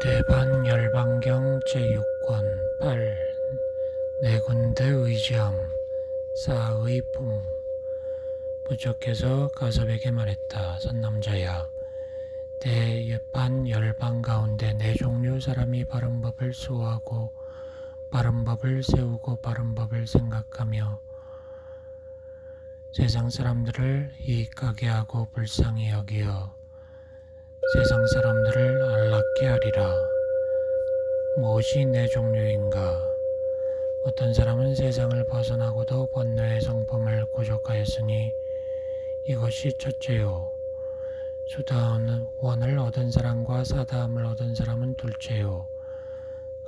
대반 열반경 제6권 8. 네 군데 의지함 사의 품. 부처께서 가섭에게 말했다. 선남자야, 대반 열반 가운데 네 종류 사람이 바른 법을 수호하고 바른 법을 세우고 바른 법을 생각하며 세상 사람들을 이익하게 하고 불쌍히 여기어 세상 사람들을 안락게 하리라. 무엇이 네 종류인가? 어떤 사람은 세상을 벗어나고도 번뇌의 성품을 구족하였으니 이것이 첫째요. 수다원을 얻은 사람과 사다함을 얻은 사람은 둘째요.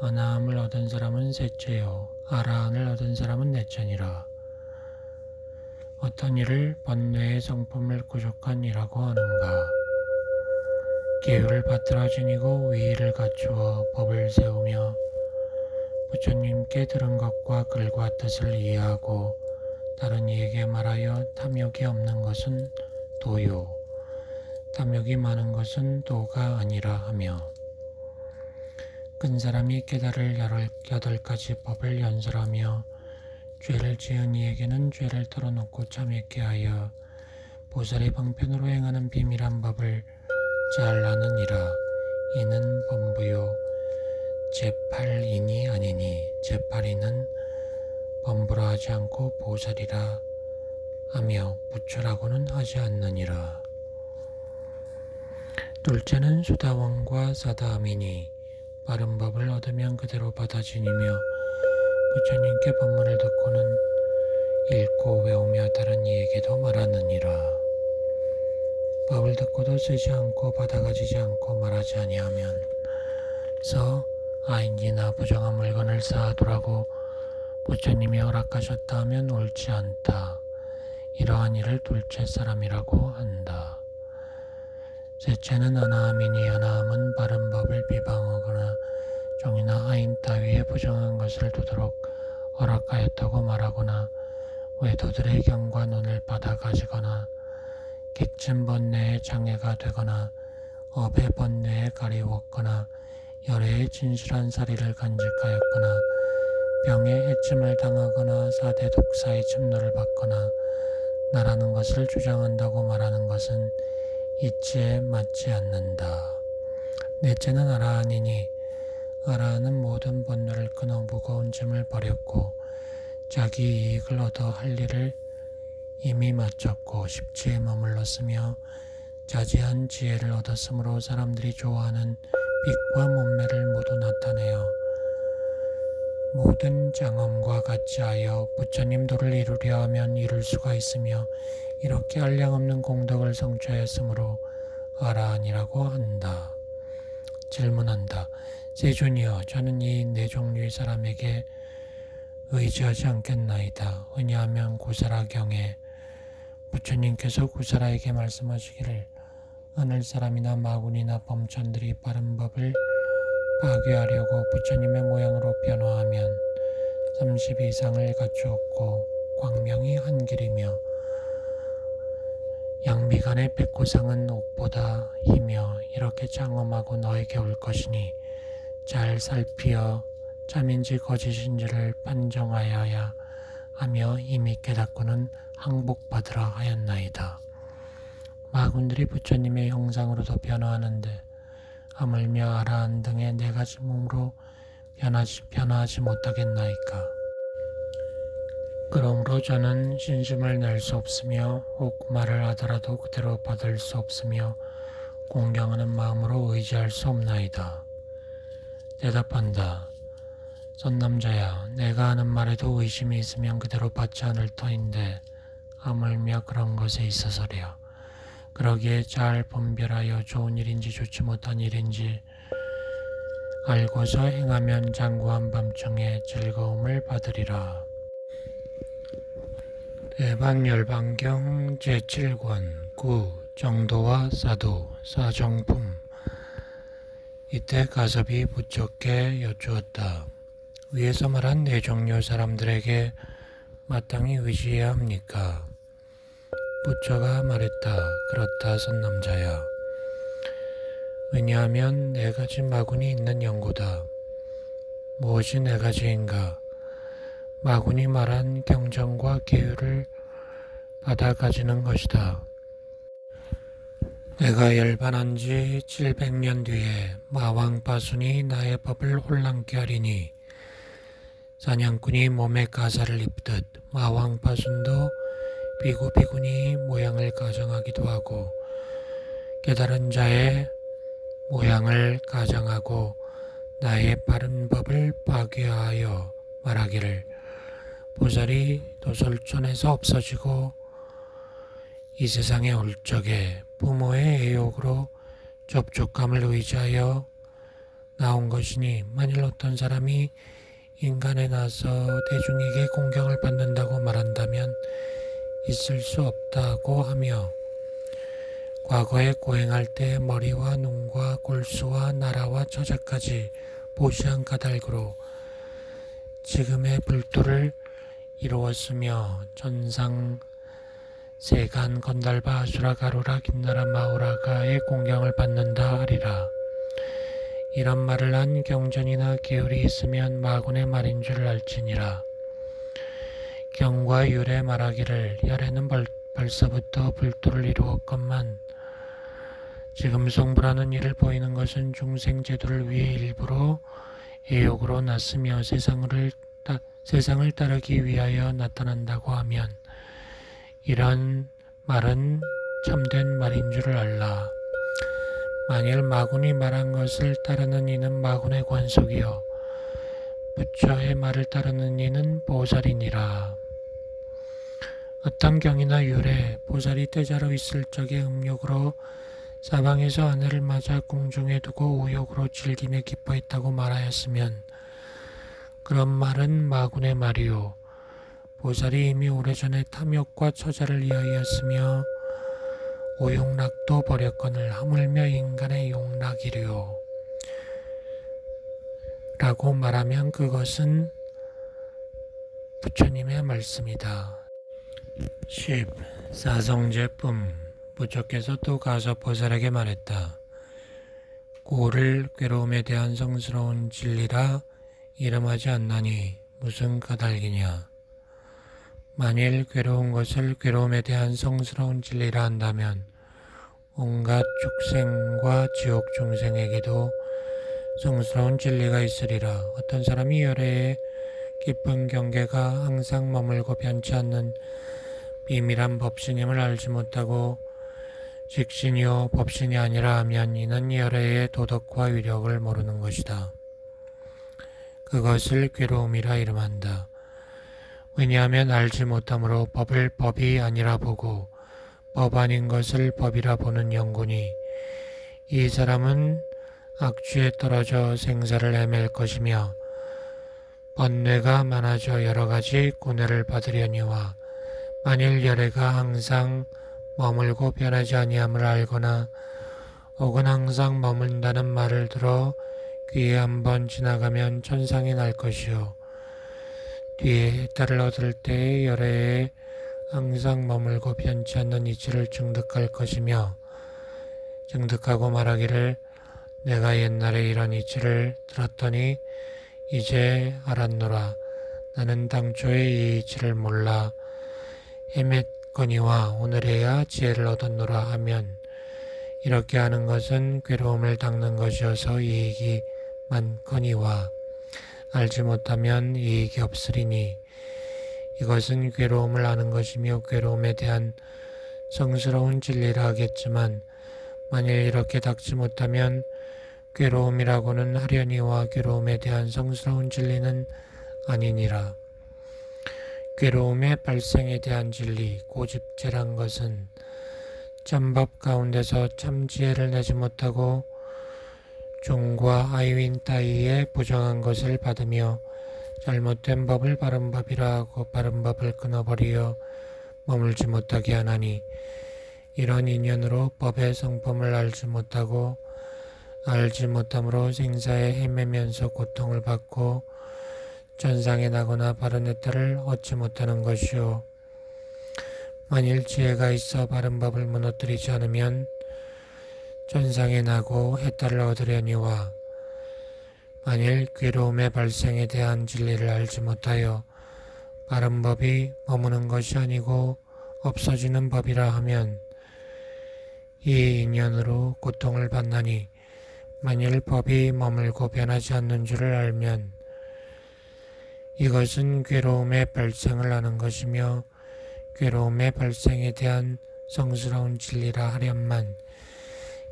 아나함을 얻은 사람은 셋째요. 아라한을 얻은 사람은 넷째니라. 어떤 일을 번뇌의 성품을 구족한 이라고 하는가? 계율을 받들어 지니고 위의를 갖추어 법을 세우며 부처님께 들은 것과 글과 뜻을 이해하고 다른 이에게 말하여 탐욕이 없는 것은 도요, 탐욕이 많은 것은 도가 아니라 하며 큰 사람이 깨달을 18가지 법을 연설하며 죄를 지은 이에게는 죄를 털어놓고 참회케 하여 보살의 방편으로 행하는 비밀한 법을 잘 아느니라. 이는 범부요 제8인이 아니니 제8인은 범부라 하지 않고 보살이라 하며 부처라고는 하지 않느니라. 둘째는 수다원과 사다함이니 바른 법을 얻으면 그대로 받아 지니며 부처님께 법문을 듣고는 읽고 외우며 다른 이에게도 말하느니라. 법을 듣고도 쓰지 않고 받아가지지 않고 말하지 아니하면 서 아인이나 부정한 물건을 쌓아두라고 부처님이 허락하셨다 하면 옳지 않다. 이러한 일을 둘째 사람이라고 한다. 셋째는 아나함이니 아나함은 바른 법을 비방하거나 종이나 아인 따위에 부정한 것을 두도록 허락하였다고 말하거나 외도들의 경과 눈을 받아 가지거나 객진 번뇌에 장애가 되거나 업의 번뇌에 가리웠거나 열애의 진실한 사리를 간직하였거나 병에 해침을 당하거나 사대 독사의 침노를 받거나 나라는 것을 주장한다고 말하는 것은 이치에 맞지 않는다. 넷째는 아라한이니 아라한은 모든 번뇌를 끊어 무거운 짐을 버렸고 자기 이익을 얻어 할 일을 이미 마쳤고 십지에 머물렀으며 자지한 지혜를 얻었으므로 사람들이 좋아하는 빛과 몸매를 모두 나타내어 모든 장엄과 같이 하여 부처님 도를 이루려 하면 이룰 수가 있으며 이렇게 한량없는 공덕을 성취하였으므로 아라한이라고 한다. 질문한다. 세존이여, 저는 이 네 종류의 사람에게 의지하지 않겠나이다. 왜냐하면 구사라경에 부처님께서 구사라에게 말씀하시기를 하늘 사람이나 마군이나 범천들이 바른 법을 파괴하려고 부처님의 모양으로 변화하면 30 이상을 갖추었고 광명이 한 길이며 양미간의 백구상은 옥보다 희며 이렇게 장엄하고 너에게 올 것이니 잘 살피어 참인지 거짓인지를 판정하여야 하며 이미 깨닫고는 항복받으라 하였나이다. 마군들이 부처님의 형상으로도 변화하는데 하물며 아라한 등의 네 가지 몸으로 변화하지 못하겠나이까. 그러므로 저는 신심을 낼 수 없으며 혹 말을 하더라도 그대로 받을 수 없으며 공경하는 마음으로 의지할 수 없나이다. 대답한다. 선남자야, 내가 하는 말에도 의심이 있으면 그대로 받지 않을 터인데 하물며 그런 것에 있어서랴. 그러기에 잘 분별하여 좋은 일인지 좋지 못한 일인지 알고서 행하면 장구한 밤중에 즐거움을 받으리라. 대반열반경 제7권 9. 정도와 사도 사정품. 이때 가섭이 부처께 여쭈었다. 위에서 말한 네 종류 사람들에게 마땅히 의지해야 합니까? 부처가 말했다. 그렇다, 선남자야. 왜냐하면 네 가지 마군이 있는 연고다. 무엇이 네 가지인가? 마군이 말한 경전과 계율을 받아 가지는 것이다. 내가 열반한 지 700년 뒤에 마왕 바순이 나의 법을 혼란케 하리니 사냥꾼이 몸에 가사를 입듯 마왕 바순도 비구비구니 모양을 가정하기도 하고 깨달은 자의 모양을 가정하고 나의 바른 법을 파괴하여 말하기를 보살이 도솔촌에서 없어지고 이 세상에 올 적에 부모의 애욕으로 접촉감을 의지하여 나온 것이니 만일 어떤 사람이 인간에 나서 대중에게 공경을 받는다고 말한다면 있을 수 없다고 하며 과거에 고행할 때 머리와 눈과 골수와 나라와 처자까지 보시한 까닭으로 지금의 불도를 이루었으며 전상 세간 건달바 아수라 가루라 김나라 마우라가의 공경을 받는다 하리라. 이런 말을 한 경전이나 계율이 있으면 마군의 말인 줄 알지니라. 경과 율에 말하기를 열애는 벌써부터 불도를 이루었건만 지금 성불하는 일을 보이는 것은 중생 제도를 위해 일부러 애욕으로 났으며 세상을 따르기 위하여 나타난다고 하면 이런 말은 참된 말인 줄 알라. 만일 마군이 말한 것을 따르는 이는 마군의 관속이요 부처의 말을 따르는 이는 보살이니라. 어떤 경이나 율에 보살이 때자로 있을 적에 음욕으로 사방에서 아내를 맞아 궁중에 두고 우욕으로 즐기며 기뻐했다고 말하였으면 그런 말은 마군의 말이요 보살이 이미 오래전에 탐욕과 처자를 이하였으며 오욕락도 버렸거늘 하물며 인간의 욕락이려 라고 말하면 그것은 부처님의 말씀이다. 10. 사성제품 부처께서 또 가서 보살에게 말했다. 고를 괴로움에 대한 성스러운 진리라 이름하지 않나니 무슨 까닭이냐. 만일 괴로운 것을 괴로움에 대한 성스러운 진리라 한다면 온갖 축생과 지옥 중생에게도 성스러운 진리가 있으리라. 어떤 사람이 열애의 깊은 경계가 항상 머물고 변치 않는 비밀한 법신임을 알지 못하고 직신이요 법신이 아니라 하면 이는 열애의 도덕과 위력을 모르는 것이다. 그것을 괴로움이라 이름한다. 왜냐하면 알지 못함으로 법을 법이 아니라 보고 법 아닌 것을 법이라 보는 영군이 이 사람은 악취에 떨어져 생사를 헤맬 것이며 번뇌가 많아져 여러 가지 고뇌를 받으려니와 만일 열애가 항상 머물고 변하지 아니함을 알거나 혹은 항상 머문다는 말을 들어 귀에 한번 지나가면 천상이 날 것이요 뒤에 해탈을 얻을 때의 열애에 항상 머물고 변치 않는 이치를 증득할 것이며 증득하고 말하기를 내가 옛날에 이런 이치를 들었더니 이제 알았노라. 나는 당초에 이 이치를 몰라 헤맸거니와 오늘에야 지혜를 얻었노라 하면 이렇게 하는 것은 괴로움을 닦는 것이어서 이익이 많거니와 알지 못하면 이익이 없으리니 이것은 괴로움을 아는 것이며 괴로움에 대한 성스러운 진리라 하겠지만 만일 이렇게 닦지 못하면 괴로움이라고는 하려니와 괴로움에 대한 성스러운 진리는 아니니라. 괴로움의 발생에 대한 진리, 고집제란 것은 참법 가운데서 참지혜를 내지 못하고 종과 아이윈 따위의 부정한 것을 받으며 잘못된 법을 바른 법이라 하고 바른 법을 끊어버리어 머물지 못하게 하나니 이런 인연으로 법의 성품을 알지 못하고 알지 못함으로 생사에 헤매면서 고통을 받고 전상에 나거나 바른 혜택을 얻지 못하는 것이요 만일 지혜가 있어 바른 법을 무너뜨리지 않으면 전상에 나고 해탈을 얻으려니와 만일 괴로움의 발생에 대한 진리를 알지 못하여 바른 법이 머무는 것이 아니고 없어지는 법이라 하면 이 인연으로 고통을 받나니 만일 법이 머물고 변하지 않는 줄을 알면 이것은 괴로움의 발생을 하는 것이며 괴로움의 발생에 대한 성스러운 진리라 하련만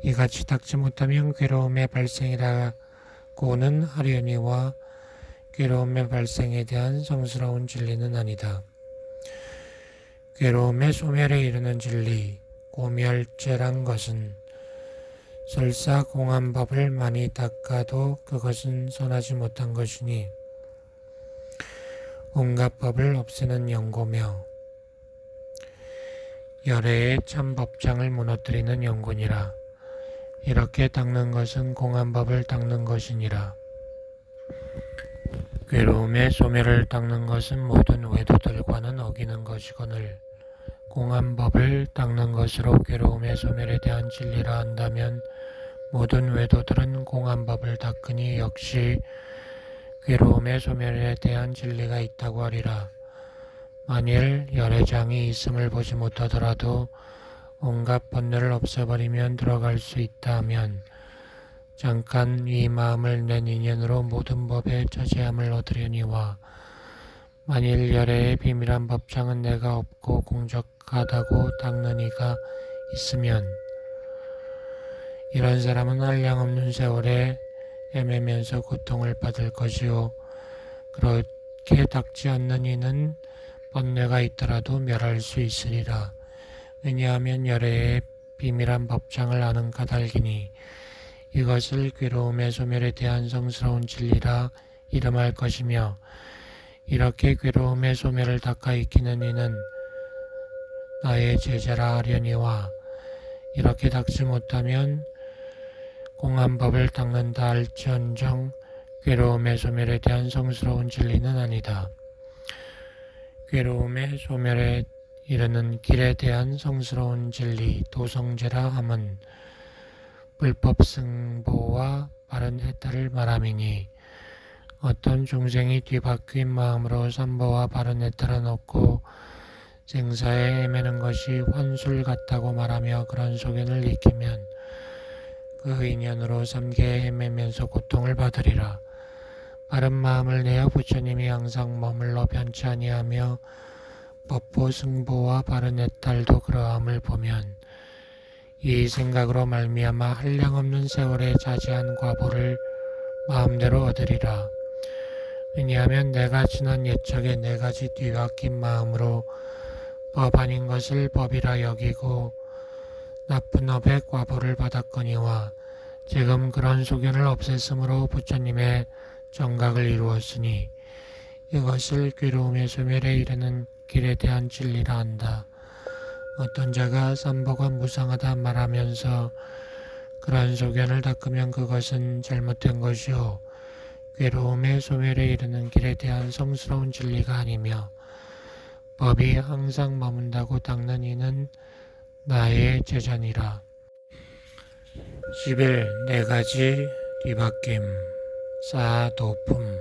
이같이 닦지 못하면 괴로움의 발생이라고는 하려니와 괴로움의 발생에 대한 성스러운 진리는 아니다. 괴로움의 소멸에 이르는 진리, 고멸죄란 것은 설사 공한 법을 많이 닦아도 그것은 선하지 못한 것이니 온갖 법을 없애는 연고며 열애의 참 법장을 무너뜨리는 연고니라. 이렇게 닦는 것은 공한 법을 닦는 것이니라. 괴로움의 소멸을 닦는 것은 모든 외도들과는 어기는 것이거늘 공한 법을 닦는 것으로 괴로움의 소멸에 대한 진리라 한다면 모든 외도들은 공한 법을 닦으니 역시 괴로움의 소멸에 대한 진리가 있다고 하리라. 만일 열애장이 있음을 보지 못하더라도 온갖 번뇌를 없애버리면 들어갈 수 있다 하면 잠깐 이 마음을 낸 인연으로 모든 법의 처지함을 얻으려니와 만일 열애의 비밀한 법장은 내가 없고 공적하다고 닦는 이가 있으면 이런 사람은 한량없는 세월에 헤매면서 고통을 받을 것이요 그렇게 닦지 않는 이는 번뇌가 있더라도 멸할 수 있으리라. 왜냐하면 열애의 비밀한 법장을 아는 까닭이니 이것을 괴로움의 소멸에 대한 성스러운 진리라 이름할 것이며 이렇게 괴로움의 소멸을 닦아 익히는 이는 나의 제자라 하려니와 이렇게 닦지 못하면 공한 법을 닦는다 할지언정 괴로움의 소멸에 대한 성스러운 진리는 아니다. 괴로움의 소멸에 이르는 길에 대한 성스러운 진리 도성제라 함은 불법 승보와 바른 해탈을 말함이니 어떤 중생이 뒤바뀐 마음으로 삼보와 바른 해탈은 없고 생사에 헤매는 것이 환술 같다고 말하며 그런 소견을 익히면 그 인연으로 삼계에 헤매면서 고통을 받으리라. 바른 마음을 내어 부처님이 항상 머물러 변치 아니하며 법보 승보와 바른 해탈도 그러함을 보면 이 생각으로 말미암아 한량없는 세월에 자제한 과보를 마음대로 얻으리라. 왜냐하면 내가 지난 옛적에 네 가지 뒤바뀐 마음으로 법 아닌 것을 법이라 여기고 나쁜 업의 과보를 받았거니와 지금 그런 소견을 없앴으므로 부처님의 정각을 이루었으니 이것을 괴로움의 소멸에 이르는 길에 대한 진리라 한다. 어떤 자가 삼보가 무상하다 말하면서 그러한 소견을 닦으면 그것은 잘못된 것이요 괴로움의 소멸에 이르는 길에 대한 성스러운 진리가 아니며 법이 항상 머문다고 닦는 이는 나의 제자니라. 11. 네 가지 뒤바뀜 사도품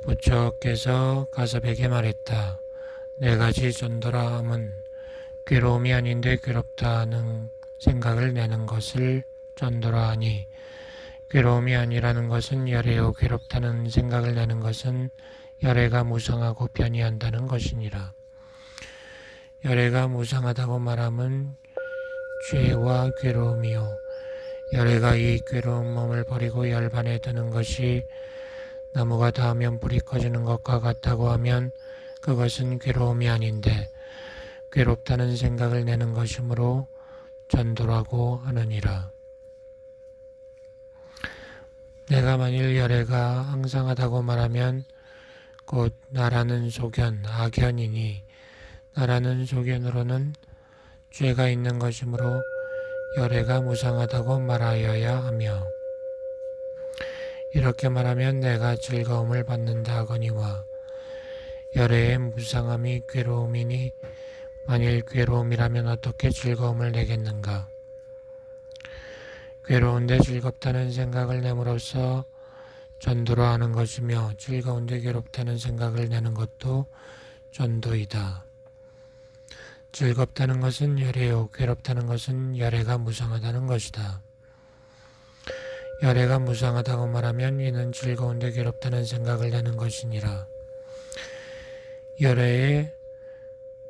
부처께서 가섭에게 말했다. 네 가지 전도라 함은 괴로움이 아닌데 괴롭다는 생각을 내는 것을 전도라 하니 괴로움이 아니라는 것은 열애요 괴롭다는 생각을 내는 것은 열애가 무상하고 변이한다는 것이니라. 열애가 무상하다고 말함은 죄와 괴로움이요 열애가 이 괴로운 몸을 버리고 열반에 드는 것이 나무가 닿으면 불이 꺼지는 것과 같다고 하면 그것은 괴로움이 아닌데 괴롭다는 생각을 내는 것이므로 전도라고 하느니라. 내가 만일 열애가 항상하다고 말하면 곧 나라는 소견, 악견이니 나라는 소견으로는 죄가 있는 것이므로 열애가 무상하다고 말하여야 하며 이렇게 말하면 내가 즐거움을 받는다 하거니와 열애의 무상함이 괴로움이니 만일 괴로움이라면 어떻게 즐거움을 내겠는가. 괴로운데 즐겁다는 생각을 내므로써 전도로 하는 것이며 즐거운데 괴롭다는 생각을 내는 것도 전도이다. 즐겁다는 것은 열애요, 괴롭다는 것은 열애가 무상하다는 것이다. 열애가 무상하다고 말하면 이는 즐거운데 괴롭다는 생각을 내는 것이니라. 열애에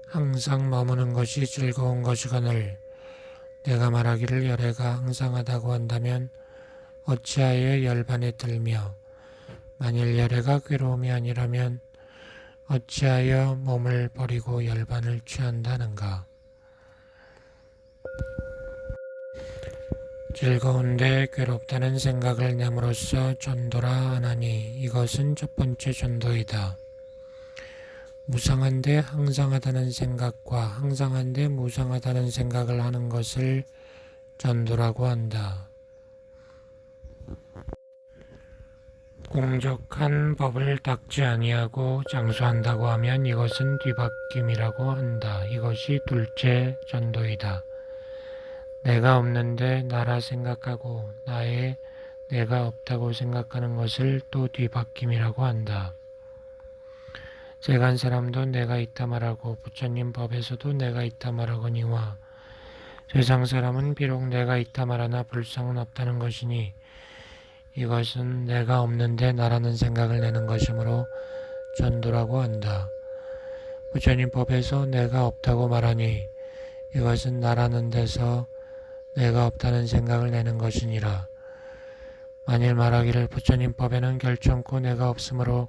항상 머무는 것이 즐거운 것이거늘 내가 말하기를 열애가 항상하다고 한다면 어찌하여 열반에 들며 만일 열애가 괴로움이 아니라면 어찌하여 몸을 버리고 열반을 취한다는가. 즐거운데 괴롭다는 생각을 내므로써 전도라 하나니 이것은 첫 번째 전도이다. 무상한데 항상하다는 생각과 항상한데 무상하다는 생각을 하는 것을 전도라고 한다. 공적한 법을 닦지 아니하고 장수한다고 하면 이것은 뒤바뀜이라고 한다. 이것이 둘째 전도이다. 내가 없는데 나라 생각하고 나의 내가 없다고 생각하는 것을 또 뒤바뀜이라고 한다. 세간 사람도 내가 있다 말하고 부처님 법에서도 내가 있다 말하거니와 세상 사람은 비록 내가 있다 말하나 불성은 없다는 것이니 이것은 내가 없는데 나라는 생각을 내는 것이므로 전도라고 한다. 부처님 법에서 내가 없다고 말하니 이것은 나라는 데서 내가 없다는 생각을 내는 것이니라. 만일 말하기를 부처님 법에는 결정코 내가 없으므로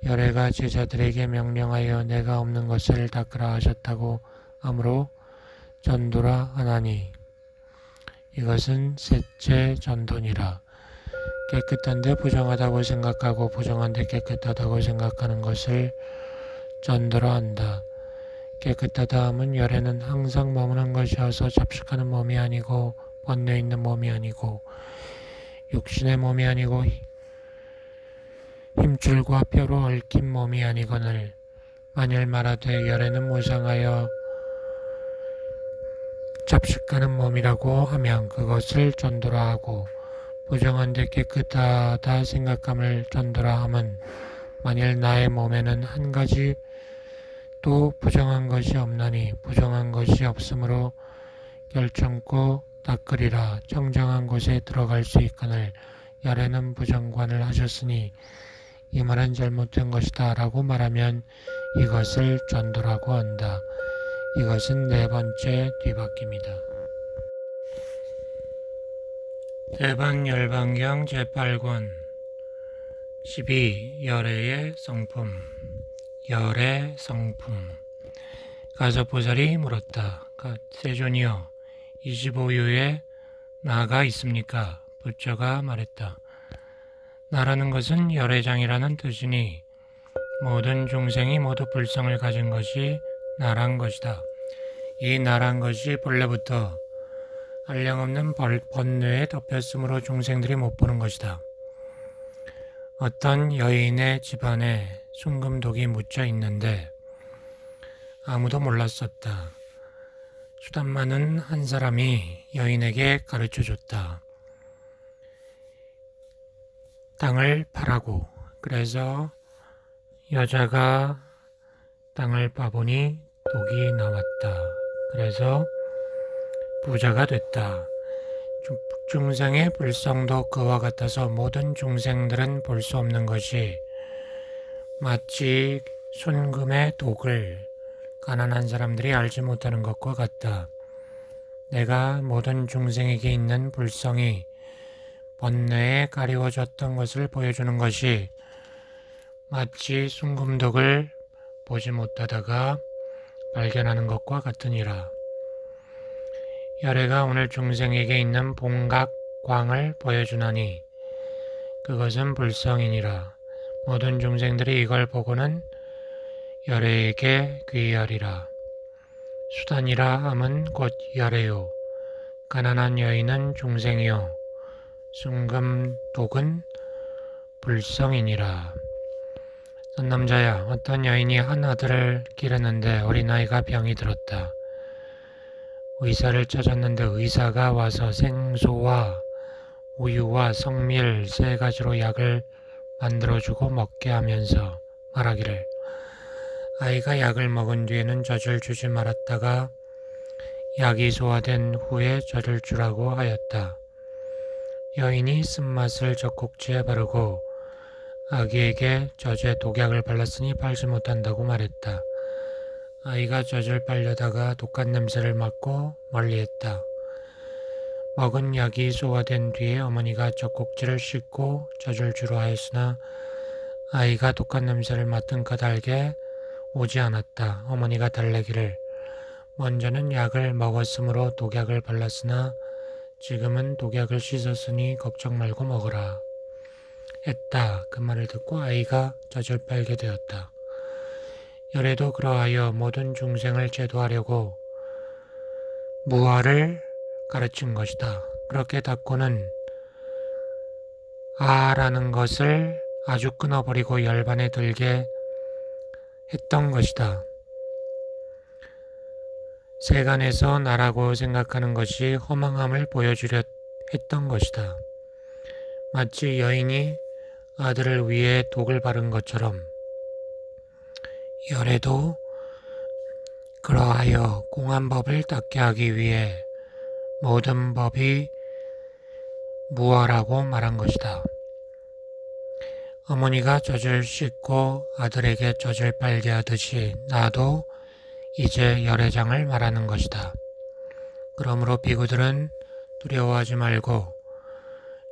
열애가 제자들에게 명령하여 내가 없는 것을 닦으라 하셨다고 하므로 전도라 하나니 이것은 셋째 전도니라. 깨끗한데 부정하다고 생각하고 부정한데 깨끗하다고 생각하는 것을 전도라 한다. 깨끗하다 함은 열애는 항상 머무는 것이어서 잡식하는 몸이 아니고 번뇌 있는 몸이 아니고 육신의 몸이 아니고 힘줄과 뼈로 얽힌 몸이 아니거늘 만일 말하되 열애는 무상하여 잡식하는 몸이라고 하면 그것을 전도라 하고 부정한데 깨끗하다 생각함을 전도라 함은 만일 나의 몸에는 한 가지 또 부정한 것이 없나니 부정한 것이 없으므로 결정코 닦으리라. 청정한 곳에 들어갈 수 있거늘 열애는 부정관을 하셨으니 이 말은 잘못된 것이다 라고 말하면 이것을 전도라고 한다. 이것은 네 번째 뒤바뀜이다. 대반열반경 제8권 12. 열애의 성품. 열애 성품. 가섭보살이 물었다. 세존이여 25유에 나가 있습니까? 부처가 말했다. 나라는 것은 열애장이라는 뜻이니 모든 중생이 모두 불성을 가진 것이 나란 것이다. 이 나란 것이 본래부터 한량없는 번뇌에 덮였으므로 중생들이 못 보는 것이다. 어떤 여인의 집안에 순금독이 묻혀 있는데 아무도 몰랐었다. 수단 많은 한 사람이 여인에게 가르쳐줬다. 땅을 파라고. 그래서 여자가 땅을 파보니 독이 나왔다. 그래서 부자가 됐다. 중생의 불성도 그와 같아서 모든 중생들은 볼 수 없는 것이 마치 순금의 독을 가난한 사람들이 알지 못하는 것과 같다. 내가 모든 중생에게 있는 불성이 번뇌에 가리워졌던 것을 보여주는 것이 마치 순금독을 보지 못하다가 발견하는 것과 같으니라. 열애가 오늘 중생에게 있는 봉각광을 보여주나니 그것은 불성이니라. 모든 중생들이 이걸 보고는 열애에게 귀하리라. 수단이라 함은 곧 열애요. 가난한 여인은 중생이요. 순금독은 불성이니라. 선남자야, 어떤 여인이 한 아들을 기르는데 어린아이가 병이 들었다. 의사를 찾았는데 의사가 와서 생소와 우유와 성밀 3가지로 약을 만들어주고 먹게 하면서 말하기를 아이가 약을 먹은 뒤에는 젖을 주지 말았다가 약이 소화된 후에 젖을 주라고 하였다. 여인이 쓴맛을 젖꼭지에 바르고 아기에게 젖에 독약을 발랐으니 빨지 못한다고 말했다. 아이가 젖을 빨려다가 독한 냄새를 맡고 멀리했다. 먹은 약이 소화된 뒤에 어머니가 젖꼭지를 씻고 젖을 주려 하였으나 아이가 독한 냄새를 맡은 까닭에 오지 않았다. 어머니가 달래기를 먼저는 약을 먹었으므로 독약을 발랐으나 지금은 독약을 씻었으니 걱정 말고 먹으라 했다. 그 말을 듣고 아이가 젖을 빨게 되었다. 열애도 그러하여 모든 중생을 제도하려고 무아를 가르친 것이다. 그렇게 닫고는 아라는 것을 아주 끊어버리고 열반에 들게 했던 것이다. 세간에서 나라고 생각하는 것이 허망함을 보여주려 했던 것이다. 마치 여인이 아들을 위해 독을 바른 것처럼 열애도 그러하여 공한 법을 닦게 하기 위해 모든 법이 무아라고 말한 것이다. 어머니가 젖을 씻고 아들에게 젖을 빨게 하듯이 나도 이제 열애장을 말하는 것이다. 그러므로 비구들은 두려워하지 말고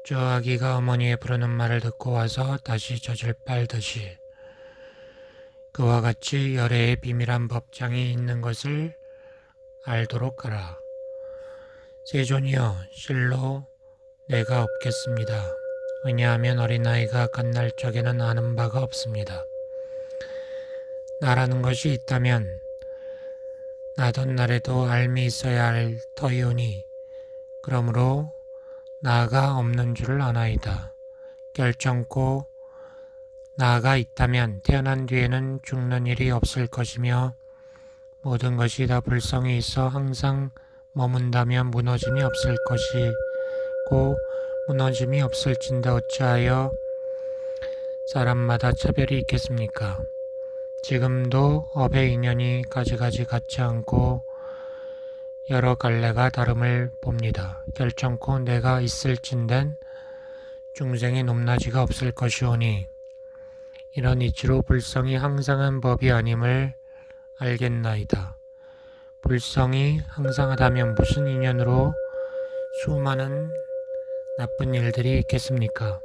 저 아기가 어머니의 부르는 말을 듣고 와서 다시 젖을 빨듯이 그와 같이 열애의 비밀한 법장이 있는 것을 알도록 하라. 세존이여 실로 내가 없겠습니다. 왜냐하면 어린아이가 갓날 적에는 아는 바가 없습니다. 나라는 것이 있다면 나던 날에도 알미 있어야 할 터이오니 그러므로 나가 없는 줄을 아나이다. 결정코 나가 있다면 태어난 뒤에는 죽는 일이 없을 것이며 모든 것이 다 불성이 있어 항상 머문다면 무너짐이 없을 것이고 무너짐이 없을진데 어찌하여 사람마다 차별이 있겠습니까? 지금도 업의 인연이 가지가지 같지 않고 여러 갈래가 다름을 봅니다. 결정코 내가 있을진된 중생의 높낮이가 없을 것이오니 이런 이치로 불성이 항상한 법이 아님을 알겠나이다. 불성이 항상하다면 무슨 인연으로 수많은 나쁜 일들이 있겠습니까?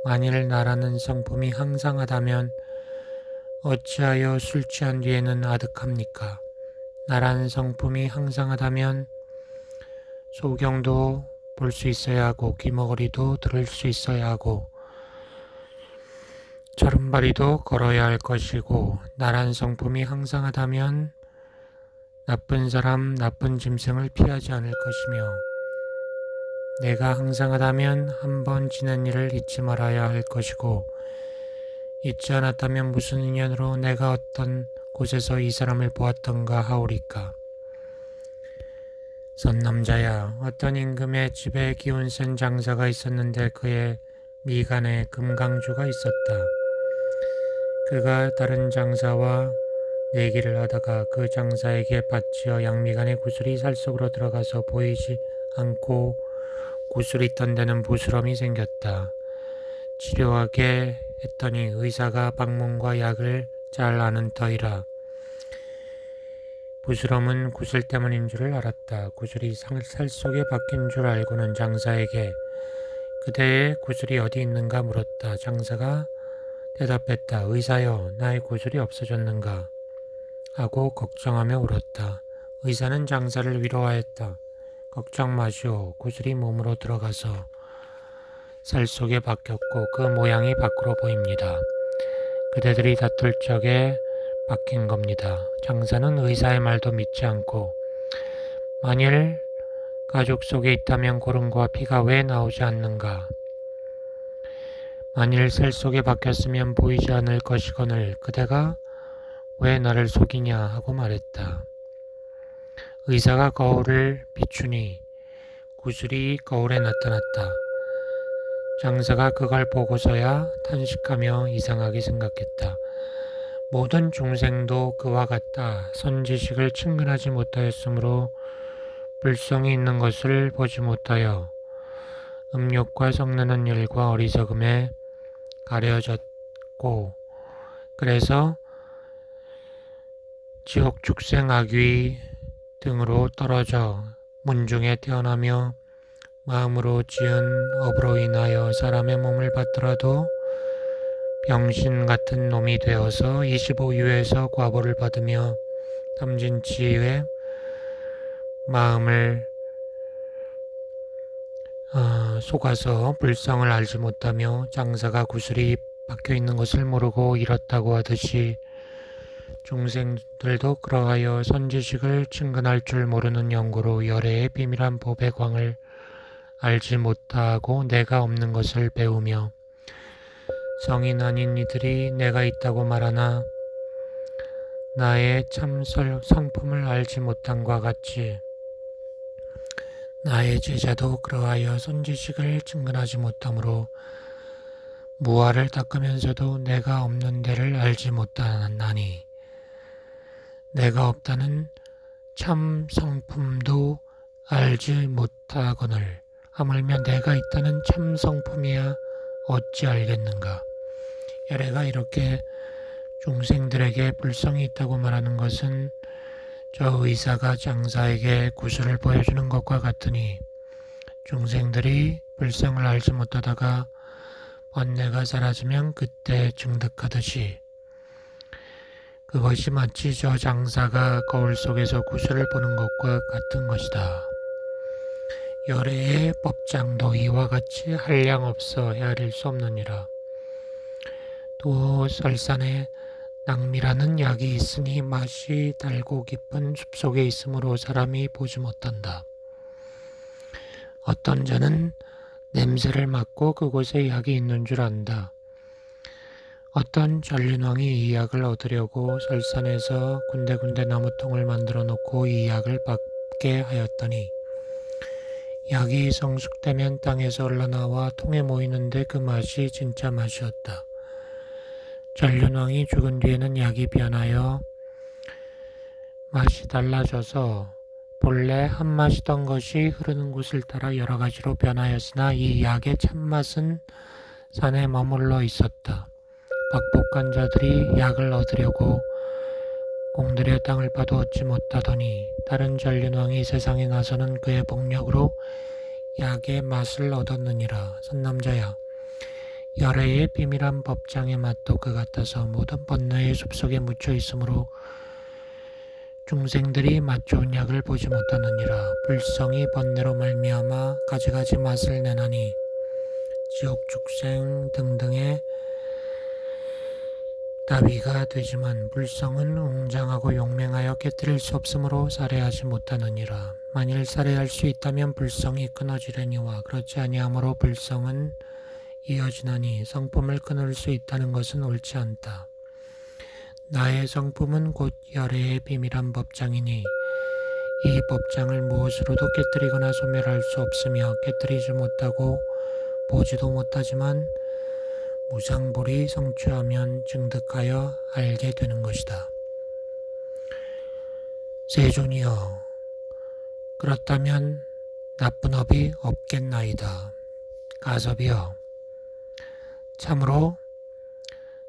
만일 나라는 성품이 항상하다면 어찌하여 술 취한 뒤에는 아득합니까? 나라는 성품이 항상하다면 소경도 볼 수 있어야 하고 귀머거리도 들을 수 있어야 하고 절음발이도 걸어야 할 것이고 나란 성품이 항상하다면 나쁜 사람, 나쁜 짐승을 피하지 않을 것이며 내가 항상하다면 한 번 지난 일을 잊지 말아야 할 것이고 잊지 않았다면 무슨 인연으로 내가 어떤 곳에서 이 사람을 보았던가 하오리까. 선남자야, 어떤 임금의 집에 기운센 장사가 있었는데 그의 미간에 금강주가 있었다. 그가 다른 장사와 내기를 하다가 그 장사에게 바치어 양미간의 구슬이 살속으로 들어가서 보이지 않고 구슬이 있던 데는 부스럼이 생겼다. 치료하게 했더니 의사가 방문과 약을 잘 아는 터이라 부스럼은 구슬 때문인 줄을 알았다. 구슬이 살속에 박힌 줄 알고는 장사에게 그대의 구슬이 어디 있는가 물었다. 장사가 대답했다. 의사여, 나의 구슬이 없어졌는가 하고 걱정하며 울었다. 의사는 장사를 위로하였다. 걱정 마시오. 구슬이 몸으로 들어가서 살 속에 박혔고 그 모양이 밖으로 보입니다. 그대들이 다툴 적에 박힌 겁니다. 장사는 의사의 말도 믿지 않고 만일 가죽 속에 있다면 고름과 피가 왜 나오지 않는가? 만일 살 속에 박혔으면 보이지 않을 것이거늘 그대가 왜 나를 속이냐 하고 말했다. 의사가 거울을 비추니 구슬이 거울에 나타났다. 장사가 그걸 보고서야 탄식하며 이상하게 생각했다. 모든 중생도 그와 같다. 선지식을 친근하지 못하였으므로 불성이 있는 것을 보지 못하여 음욕과 성내는 일과 어리석음에 가려졌고, 그래서 지옥 축생 악귀 등으로 떨어져 문중에 태어나며 마음으로 지은 업으로 인하여 사람의 몸을 받더라도 병신 같은 놈이 되어서 25유에서 과보를 받으며 탐진치에 마음을 속아서 불성을 알지 못하며 장사가 구슬이 박혀있는 것을 모르고 잃었다고 하듯이 중생들도 그러하여 선지식을 친근할 줄 모르는 영구로 열애의 비밀한 법의 광을 알지 못하고 내가 없는 것을 배우며 성인 아닌 이들이 내가 있다고 말하나 나의 참 성품을 알지 못함과 같이 나의 제자도 그러하여 선지식을 친근하지 못하므로 무아를 닦으면서도 내가 없는 데를 알지 못하나니 내가 없다는 참 성품도 알지 못하거늘 하물며 내가 있다는 참 성품이야 어찌 알겠는가. 열애가 이렇게 중생들에게 불성이 있다고 말하는 것은 저 의사가 장사에게 구슬을 보여주는 것과 같으니 중생들이 불성을 알지 못하다가 번뇌가 사라지면 그때 증득하듯이 그것이 마치 저 장사가 거울 속에서 구슬을 보는 것과 같은 것이다. 열애의 법장도 이와 같이 한량없어 헤아릴 수 없느니라. 또 설산에 낭미라는 약이 있으니 맛이 달고 깊은 숲속에 있으므로 사람이 보지 못한다. 어떤 자는 냄새를 맡고 그곳에 약이 있는 줄 안다. 어떤 전륜왕이 이 약을 얻으려고 설산에서 군데군데 나무통을 만들어 놓고 이 약을 받게 하였더니 약이 성숙되면 땅에서 흘러나와 통에 모이는데 그 맛이 진짜 맛이었다. 전륜왕이 죽은 뒤에는 약이 변하여 맛이 달라져서 본래 한 맛이던 것이 흐르는 곳을 따라 여러 가지로 변하였으나 이 약의 참맛은 산에 머물러 있었다. 박복한 자들이 약을 얻으려고 공들여 땅을 파도 얻지 못하더니 다른 전륜왕이 세상에 나서는 그의 복력으로 약의 맛을 얻었느니라. 선남자야, 열애의 비밀한 법장의 맛도 그 같아서 모든 번뇌의 숲속에 묻혀 있으므로 중생들이 맛 좋은 약을 보지 못하느니라. 불성이 번뇌로 말미암아 가지가지 맛을 내나니 지옥 축생 등등의 다비가 되지만 불성은 웅장하고 용맹하여 깨뜨릴 수 없으므로 살해하지 못하느니라. 만일 살해할 수 있다면 불성이 끊어지려니와 그렇지 아니하므로 불성은 이어지나니 성품을 끊을 수 있다는 것은 옳지 않다. 나의 성품은 곧 열애의 비밀한 법장이니 이 법장을 무엇으로도 깨뜨리거나 소멸할 수 없으며 깨뜨리지 못하고 보지도 못하지만 무상불이 성취하면 증득하여 알게 되는 것이다. 세존이여, 그렇다면 나쁜 업이 없겠나이다. 가섭이여, 참으로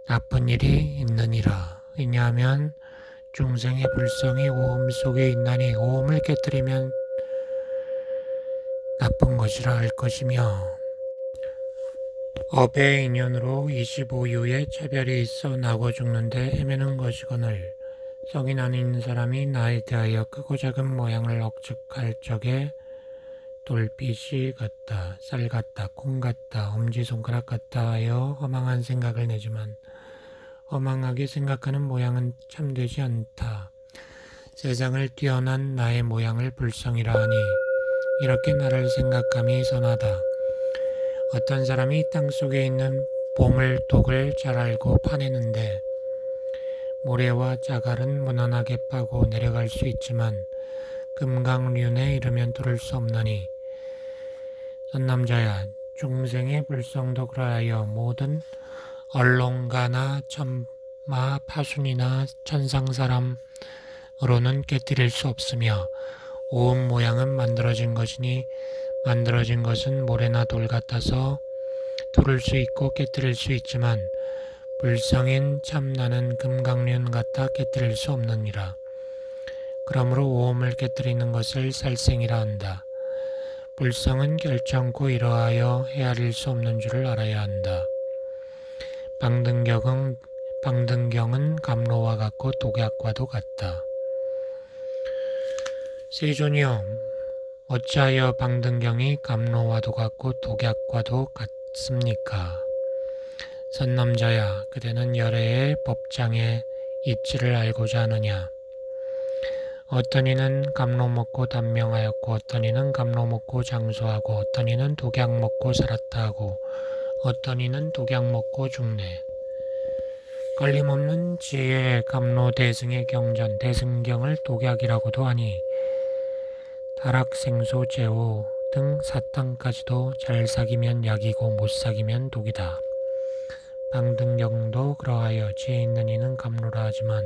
나쁜 일이 있느니라. 왜냐하면 중생의 불성이 오음 속에 있나니 오음을 깨뜨리면 나쁜 것이라 할 것이며 업의 인연으로 25유의 차별이 있어 나고 죽는데 헤매는 것이거늘 성인 아닌 사람이 나에 대하여 크고 작은 모양을 억측할 적에 돌빛이 같다, 쌀 같다, 콩 같다, 엄지손가락 같다 하여 허망한 생각을 내지만 허망하게 생각하는 모양은 참되지 않다. 세상을 뛰어난 나의 모양을 불성이라 하니 이렇게 나를 생각함이 선하다. 어떤 사람이 땅속에 있는 보물독을 잘 알고 파내는데 모래와 자갈은 무난하게 파고 내려갈 수 있지만 금강륜에 이르면 뚫을 수 없나니 선남자야 중생의 불성도 그러하여 모든 언론가나 천마 파순이나 천상사람으로는 깨뜨릴 수 없으며 오음 모양은 만들어진 것이니 만들어진 것은 모래나 돌 같아서 뚫을 수 있고 깨뜨릴 수 있지만 불성인 참나는 금강륜 같아 깨뜨릴 수 없느니라. 그러므로 오음을 깨뜨리는 것을 살생이라 한다. 불성은 결정코 이러하여 헤아릴 수 없는 줄을 알아야 한다. 방등경은 감로와 같고 독약과도 같다. 세존이여, 어찌하여 방등경이 감로와도 같고 독약과도 같습니까? 선남자야, 그대는 열애의 법장의 이치를 알고자 하느냐? 어떤 이는 감로 먹고 단명하였고 어떤 이는 감로 먹고 장수하고 어떤 이는 독약 먹고 살았다 하고 어떤 이는 독약 먹고 죽네. 걸림없는 지혜의 감로 대승의 경전 대승경을 독약이라고도 하니 다락생소 제호 등 사탕까지도 잘 사귀면 약이고 못 사귀면 독이다. 방등경도 그러하여 지혜 있는 이는 감로라 하지만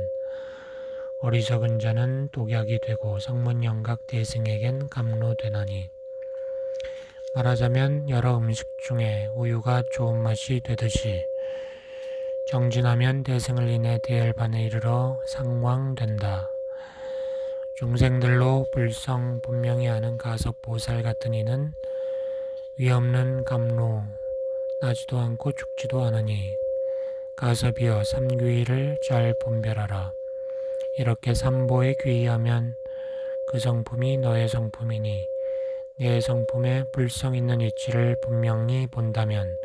어리석은 자는 독약이 되고 성문영각 대승에겐 감로되나니 말하자면 여러 음식 중에 우유가 좋은 맛이 되듯이 정진하면 대승을 인해 대열반에 이르러 상왕된다. 중생들로 불성 분명히 아는 가섭보살 같은 이는 위없는 감로 나지도 않고 죽지도 않으니 가섭이여 삼귀의를 잘 분별하라. 이렇게 삼보에 귀의하면 그 성품이 너의 성품이니 내 성품에 불성 있는 이치를 분명히 본다면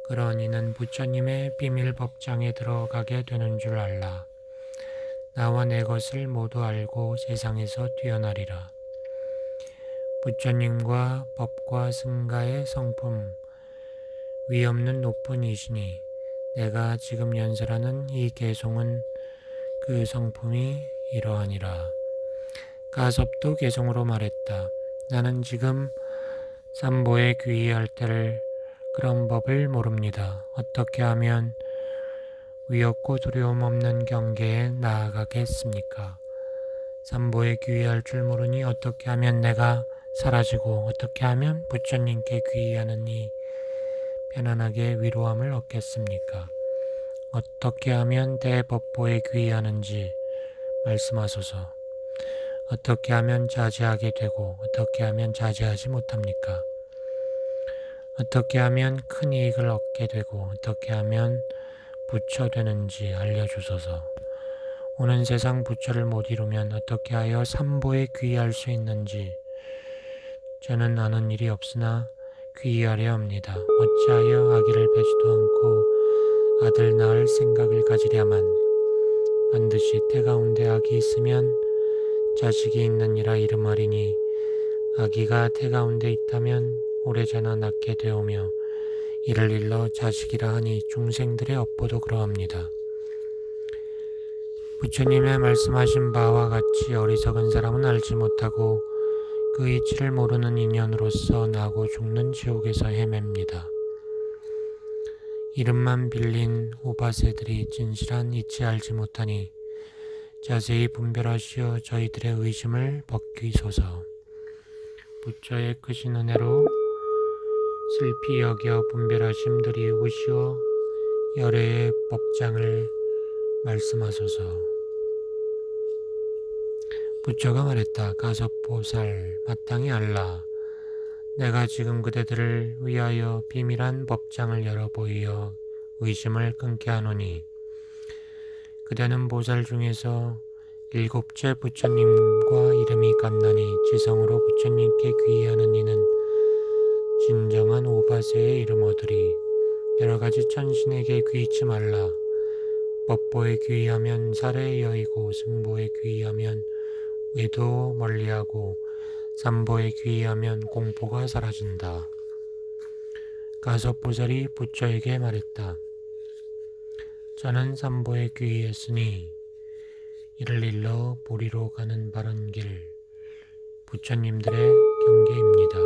그런 이는 부처님의 비밀법장에 들어가게 되는 줄 알라. 나와 내 것을 모두 알고 세상에서 뛰어나리라. 부처님과 법과 승가의 성품 위없는 높은 이시니 내가 지금 연설하는 이 개송은 그 성품이 이러하니라. 가섭도 개송으로 말했다. 나는 지금 삼보에 귀의할 때를 그런 법을 모릅니다. 어떻게 하면 위없고 두려움 없는 경계에 나아가겠습니까? 삼보에 귀의할 줄 모르니 어떻게 하면 내가 사라지고 어떻게 하면 부처님께 귀의하는 이 편안하게 위로함을 얻겠습니까? 어떻게 하면 대법보에 귀의하는지 말씀하소서. 어떻게 하면 자제하게 되고 어떻게 하면 자제하지 못합니까? 어떻게 하면 큰 이익을 얻게 되고 어떻게 하면 부처 되는지 알려주소서. 오는 세상 부처를 못 이루면 어떻게 하여 삼보에 귀의할 수 있는지 저는 아는 일이 없으나 귀의하려 합니다. 어찌하여 아기를 베지도 않고 아들 낳을 생각을 가지랴만 반드시 태 가운데 아기 있으면 자식이 있느니라 이름하리니 아기가 태 가운데 있다면 오래전에 낳게 되오며 이를 일러 자식이라 하니 중생들의 업보도 그러합니다. 부처님의 말씀하신 바와 같이 어리석은 사람은 알지 못하고 그 이치를 모르는 인연으로서 나고 죽는 지옥에서 헤맵니다. 이름만 빌린 우바세들이 진실한 이치 알지 못하니 자세히 분별하시어 저희들의 의심을 벗기소서. 부처의 크신 은혜로 슬피 여겨 분별하심들이 오시어 열애의 법장을 말씀하소서. 부처가 말했다. 가섭보살 마땅히 알라. 내가 지금 그대들을 위하여 비밀한 법장을 열어 보이어 의심을 끊게 하노니 그대는 보살 중에서 일곱째 부처님과 이름이 같나니 지성으로 부처님께 귀의하는 이는 진정한 오바세의 이름 얻으리. 여러가지 천신에게 귀의치 말라. 법보에 귀의하면 살에 여의고 승보에 귀의하면 외도 멀리하고 삼보에 귀의하면 공포가 사라진다. 가섭보살이 부처에게 말했다. 저는 삼보에 귀의했으니 이를 일러 보리로 가는 바른 길 부처님들의 경계입니다.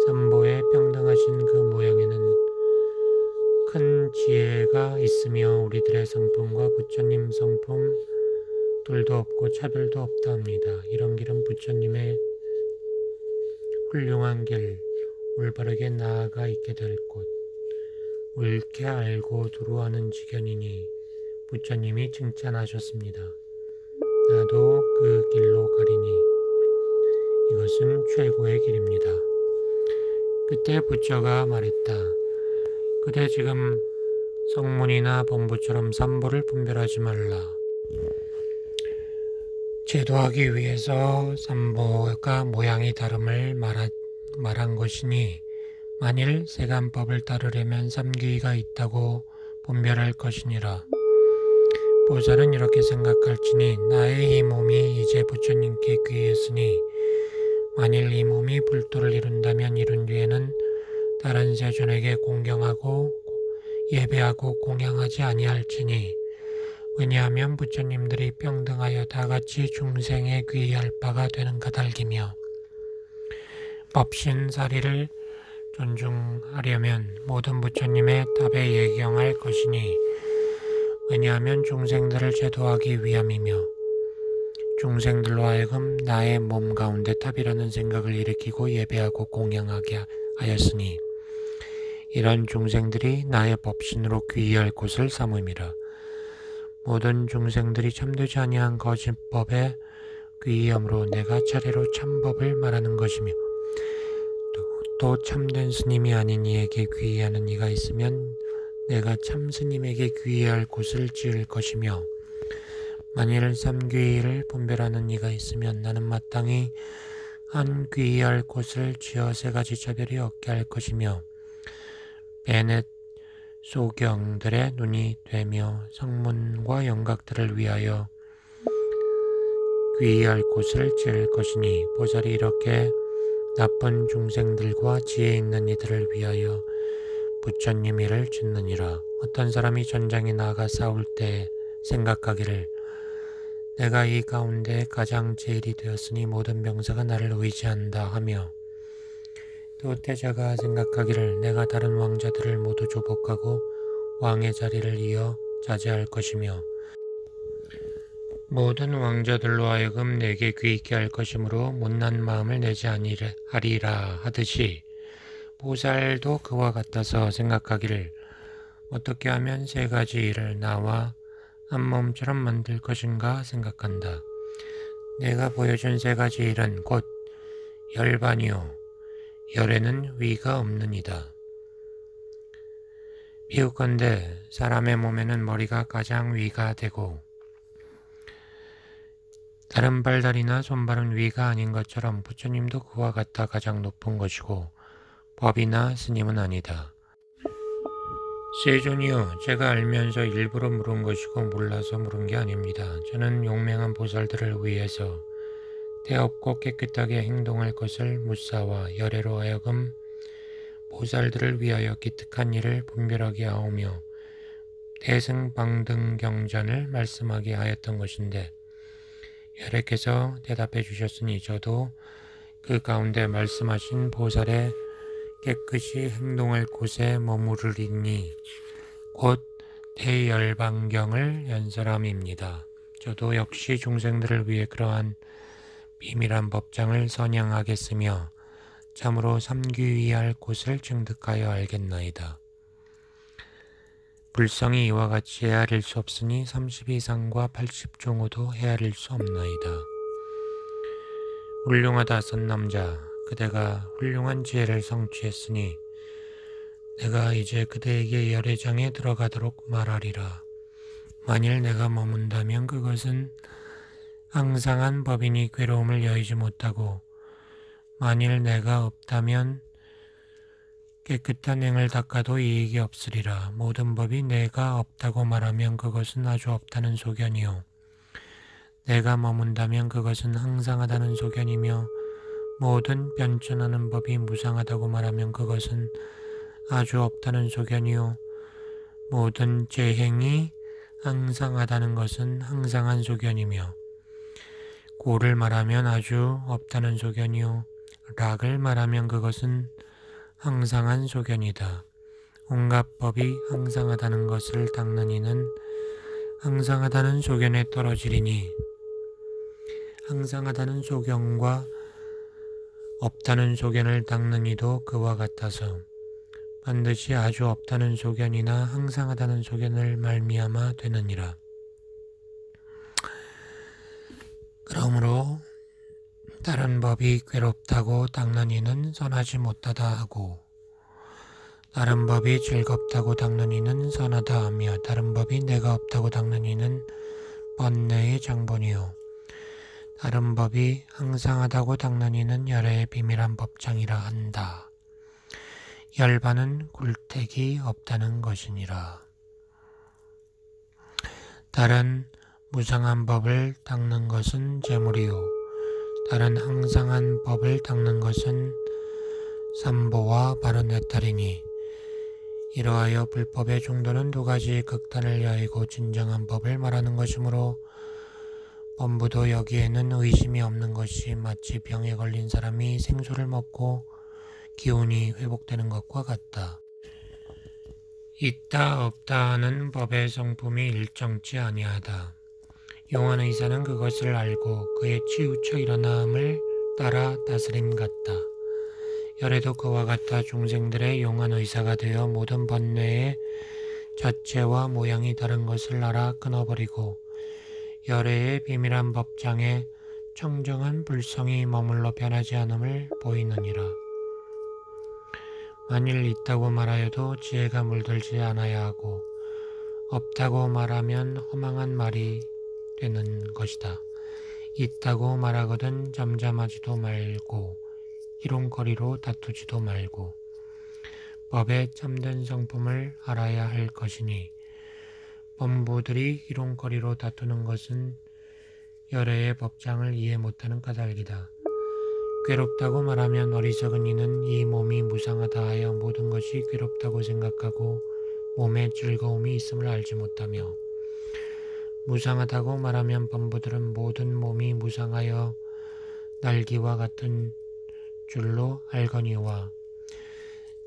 삼보에 평등하신 그 모양에는 큰 지혜가 있으며 우리들의 성품과 부처님 성품 둘도 없고 차별도 없다 합니다. 이런 길은 부처님의 훌륭한 길, 올바르게 나아가 있게 될 곳, 옳게 알고 두루하는 지견이니 부처님이 칭찬하셨습니다. 나도 그 길로 가리니 이것은 최고의 길입니다. 그때 부처가 말했다. 그대 지금 성문이나 범부처럼 삼보를 분별하지 말라. 제도하기 위해서 삼보가 모양이 다름을 말한 것이니 만일 세간법을 따르려면 삼귀가 있다고 분별할 것이니라. 보살은 이렇게 생각할지니 나의 이 몸이 이제 부처님께 귀했으니 만일 이 몸이 불도를 이룬다면 이룬 뒤에는 다른 세존에게 공경하고 예배하고 공양하지 아니할지니 왜냐하면 부처님들이 평등하여 다같이 중생에 귀의할 바가 되는 까닭이며 법신사리를 존중하려면 모든 부처님의 답에 예경할 것이니 왜냐하면 중생들을 제도하기 위함이며 중생들로 하여금 나의 몸 가운데 탑이라는 생각을 일으키고 예배하고 공양하게 하였으니 이런 중생들이 나의 법신으로 귀의할 곳을 삼음이라. 모든 중생들이 참되지 아니한 거짓법에 귀의함으로 내가 차례로 참법을 말하는 것이며 또 참된 스님이 아닌 이에게 귀의하는 이가 있으면 내가 참 스님에게 귀의할 곳을 지을 것이며 만일 삼귀의를 분별하는 이가 있으면 나는 마땅히 한 귀의할 곳을 지어 세 가지 차별이 없게 할 것이며 베넷 소경들의 눈이 되며 성문과 영각들을 위하여 귀의할 곳을 지을 것이니 보살이 이렇게 나쁜 중생들과 지혜 있는 이들을 위하여 부처님 이를 짓느니라. 어떤 사람이 전장에 나가 싸울 때 생각하기를 내가 이 가운데 가장 제일이 되었으니 모든 병사가 나를 의지한다 하며 또 태자가 생각하기를 내가 다른 왕자들을 모두 조복하고 왕의 자리를 이어 자제할 것이며 모든 왕자들로 하여금 내게 귀 있게 할 것이므로 못난 마음을 내지 아니하리라 하듯이 보살도 그와 같아서 생각하기를 어떻게 하면 세 가지 일을 나와 한 몸처럼 만들 것인가 생각한다. 내가 보여준 세 가지 일은 곧 열반이요 열에는 위가 없느니라. 비유컨대 사람의 몸에는 머리가 가장 위가 되고 다른 발다리나 손발은 위가 아닌 것처럼 부처님도 그와 같아 가장 높은 것이고 법이나 스님은 아니다. 세존이여, 제가 알면서 일부러 물은 것이고 몰라서 물은 게 아닙니다. 저는 용맹한 보살들을 위해서 대없고 깨끗하게 행동할 것을 묻사와 열애로 하여금 보살들을 위하여 기특한 일을 분별하게 하오며 대승방등경전을 말씀하게 하였던 것인데 열애께서 대답해 주셨으니 저도 그 가운데 말씀하신 보살의 깨끗이 행동할 곳에 머무르리니 곧 대열방경을 연설함입니다. 저도 역시 중생들을 위해 그러한 비밀한 법장을 선양하겠으며 참으로 삼귀의할 곳을 증득하여 알겠나이다. 불성이 이와 같이 헤아릴 수 없으니 32상과 80종호도 헤아릴 수 없나이다. 훌륭하다 선남자, 그대가 훌륭한 지혜를 성취했으니 내가 이제 그대에게 열애장에 들어가도록 말하리라. 만일 내가 머문다면 그것은 항상한 법이니 괴로움을 여의지 못하고 만일 내가 없다면 깨끗한 행을 닦아도 이익이 없으리라. 모든 법이 내가 없다고 말하면 그것은 아주 없다는 소견이요 내가 머문다면 그것은 항상하다는 소견이며 모든 변천하는 법이 무상하다고 말하면 그것은 아주 없다는 소견이요 모든 재행이 항상하다는 것은 항상한 소견이며 고를 말하면 아주 없다는 소견이요 락을 말하면 그것은 항상한 소견이다. 온갖 법이 항상하다는 것을 닦는 이는 항상하다는 소견에 떨어지리니 항상하다는 소견과 없다는 소견을 닦는 이도 그와 같아서 반드시 아주 없다는 소견이나 항상하다는 소견을 말미암아 되느니라. 그러므로 다른 법이 괴롭다고 닦는 이는 선하지 못하다 하고 다른 법이 즐겁다고 닦는 이는 선하다 하며 다른 법이 내가 없다고 닦는 이는 번뇌의 장본이요 다른 법이 항상하다고 닦는 이는 열애의 비밀한 법장이라 한다. 열반은 굴택이 없다는 것이니라. 다른 무상한 법을 닦는 것은 재물이요 다른 항상한 법을 닦는 것은 삼보와 바른 해탈이니 이러하여 불법의 중도는 두 가지 극단을 여의고 진정한 법을 말하는 것이므로 범부도 여기에는 의심이 없는 것이 마치 병에 걸린 사람이 생수를 먹고 기운이 회복되는 것과 같다. 있다 없다 하는 법의 성품이 일정치 아니하다. 용한 의사는 그것을 알고 그의 치우쳐 일어남을 따라 다스림 같다. 열애도 그와 같아 중생들의 용한 의사가 되어 모든 번뇌의 자체와 모양이 다른 것을 알아 끊어버리고 열애의 비밀한 법장에 청정한 불성이 머물러 변하지 않음을 보이느니라. 만일 있다고 말하여도 지혜가 물들지 않아야 하고 없다고 말하면 허망한 말이 되는 것이다. 있다고 말하거든 잠잠하지도 말고 희롱거리로 다투지도 말고 법의 참된 성품을 알아야 할 것이니 범부들이 희롱거리로 다투는 것은 열애의 법장을 이해 못하는 까닭이다. 괴롭다고 말하면 어리석은 이는 이 몸이 무상하다 하여 모든 것이 괴롭다고 생각하고 몸에 즐거움이 있음을 알지 못하며 무상하다고 말하면 범부들은 모든 몸이 무상하여 날기와 같은 줄로 알거니와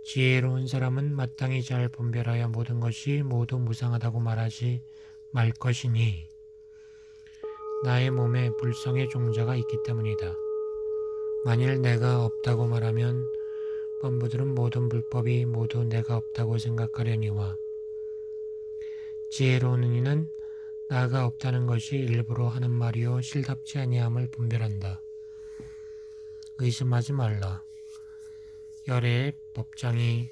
지혜로운 사람은 마땅히 잘 분별하여 모든 것이 모두 무상하다고 말하지 말 것이니 나의 몸에 불성의 종자가 있기 때문이다. 만일 내가 없다고 말하면 범부들은 모든 불법이 모두 내가 없다고 생각하려니와 지혜로운 이는 나가 없다는 것이 일부러 하는 말이요 실답지 아니함을 분별한다. 의심하지 말라. 열애의 법장이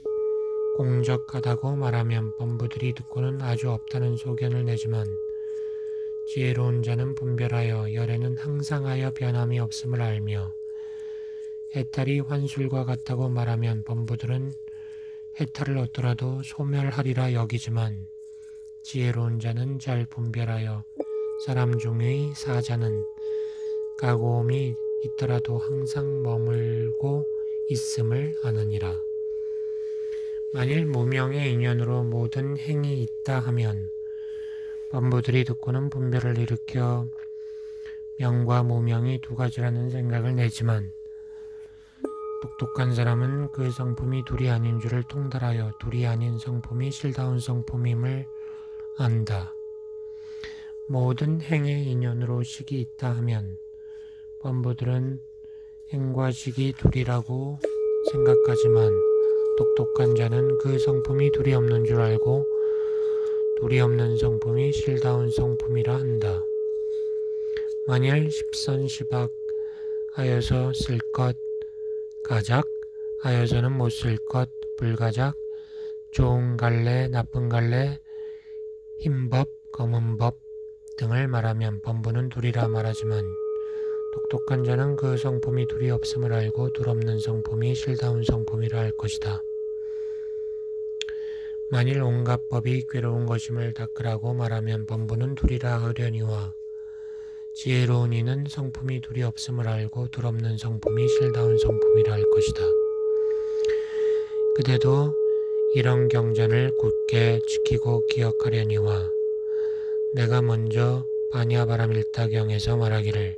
공적하다고 말하면 범부들이 듣고는 아주 없다는 소견을 내지만 지혜로운 자는 분별하여 열애는 항상하여 변함이 없음을 알며 해탈이 환술과 같다고 말하면 범부들은 해탈을 얻더라도 소멸하리라 여기지만 지혜로운 자는 잘 분별하여 사람 중의 사자는 가고움이 있더라도 항상 머물고 있음을 아느니라. 만일 무명의 인연으로 모든 행이 있다 하면 범부들이 듣고는 분별을 일으켜 명과 무명이 두 가지라는 생각을 내지만 똑똑한 사람은 그 성품이 둘이 아닌 줄을 통달하여 둘이 아닌 성품이 실다운 성품임을 안다. 모든 행의 인연으로 식이 있다 하면 범부들은 행과 식이 둘이라고 생각하지만 똑똑한 자는 그 성품이 둘이 없는 줄 알고 둘이 없는 성품이 실다운 성품이라 한다. 만일 십선시박 하여서 쓸 것 가작 하여서는 못 쓸 것 불가작 좋은 갈래 나쁜 갈래 흰법 검은법 등을 말하면 범부는 둘이라 말하지만 똑똑한 자는 그 성품이 둘이 없음을 알고 둘 없는 성품이 실다운 성품이라 할 것이다. 만일 온갖 법이 괴로운 것임을 닦으라고 말하면 범부는 둘이라 하려니와 지혜로운 이는 성품이 둘이 없음을 알고 둘 없는 성품이 실다운 성품이라 할 것이다. 그대도 이런 경전을 굳게 지키고 기억하려니와 내가 먼저 바냐바라밀타경에서 말하기를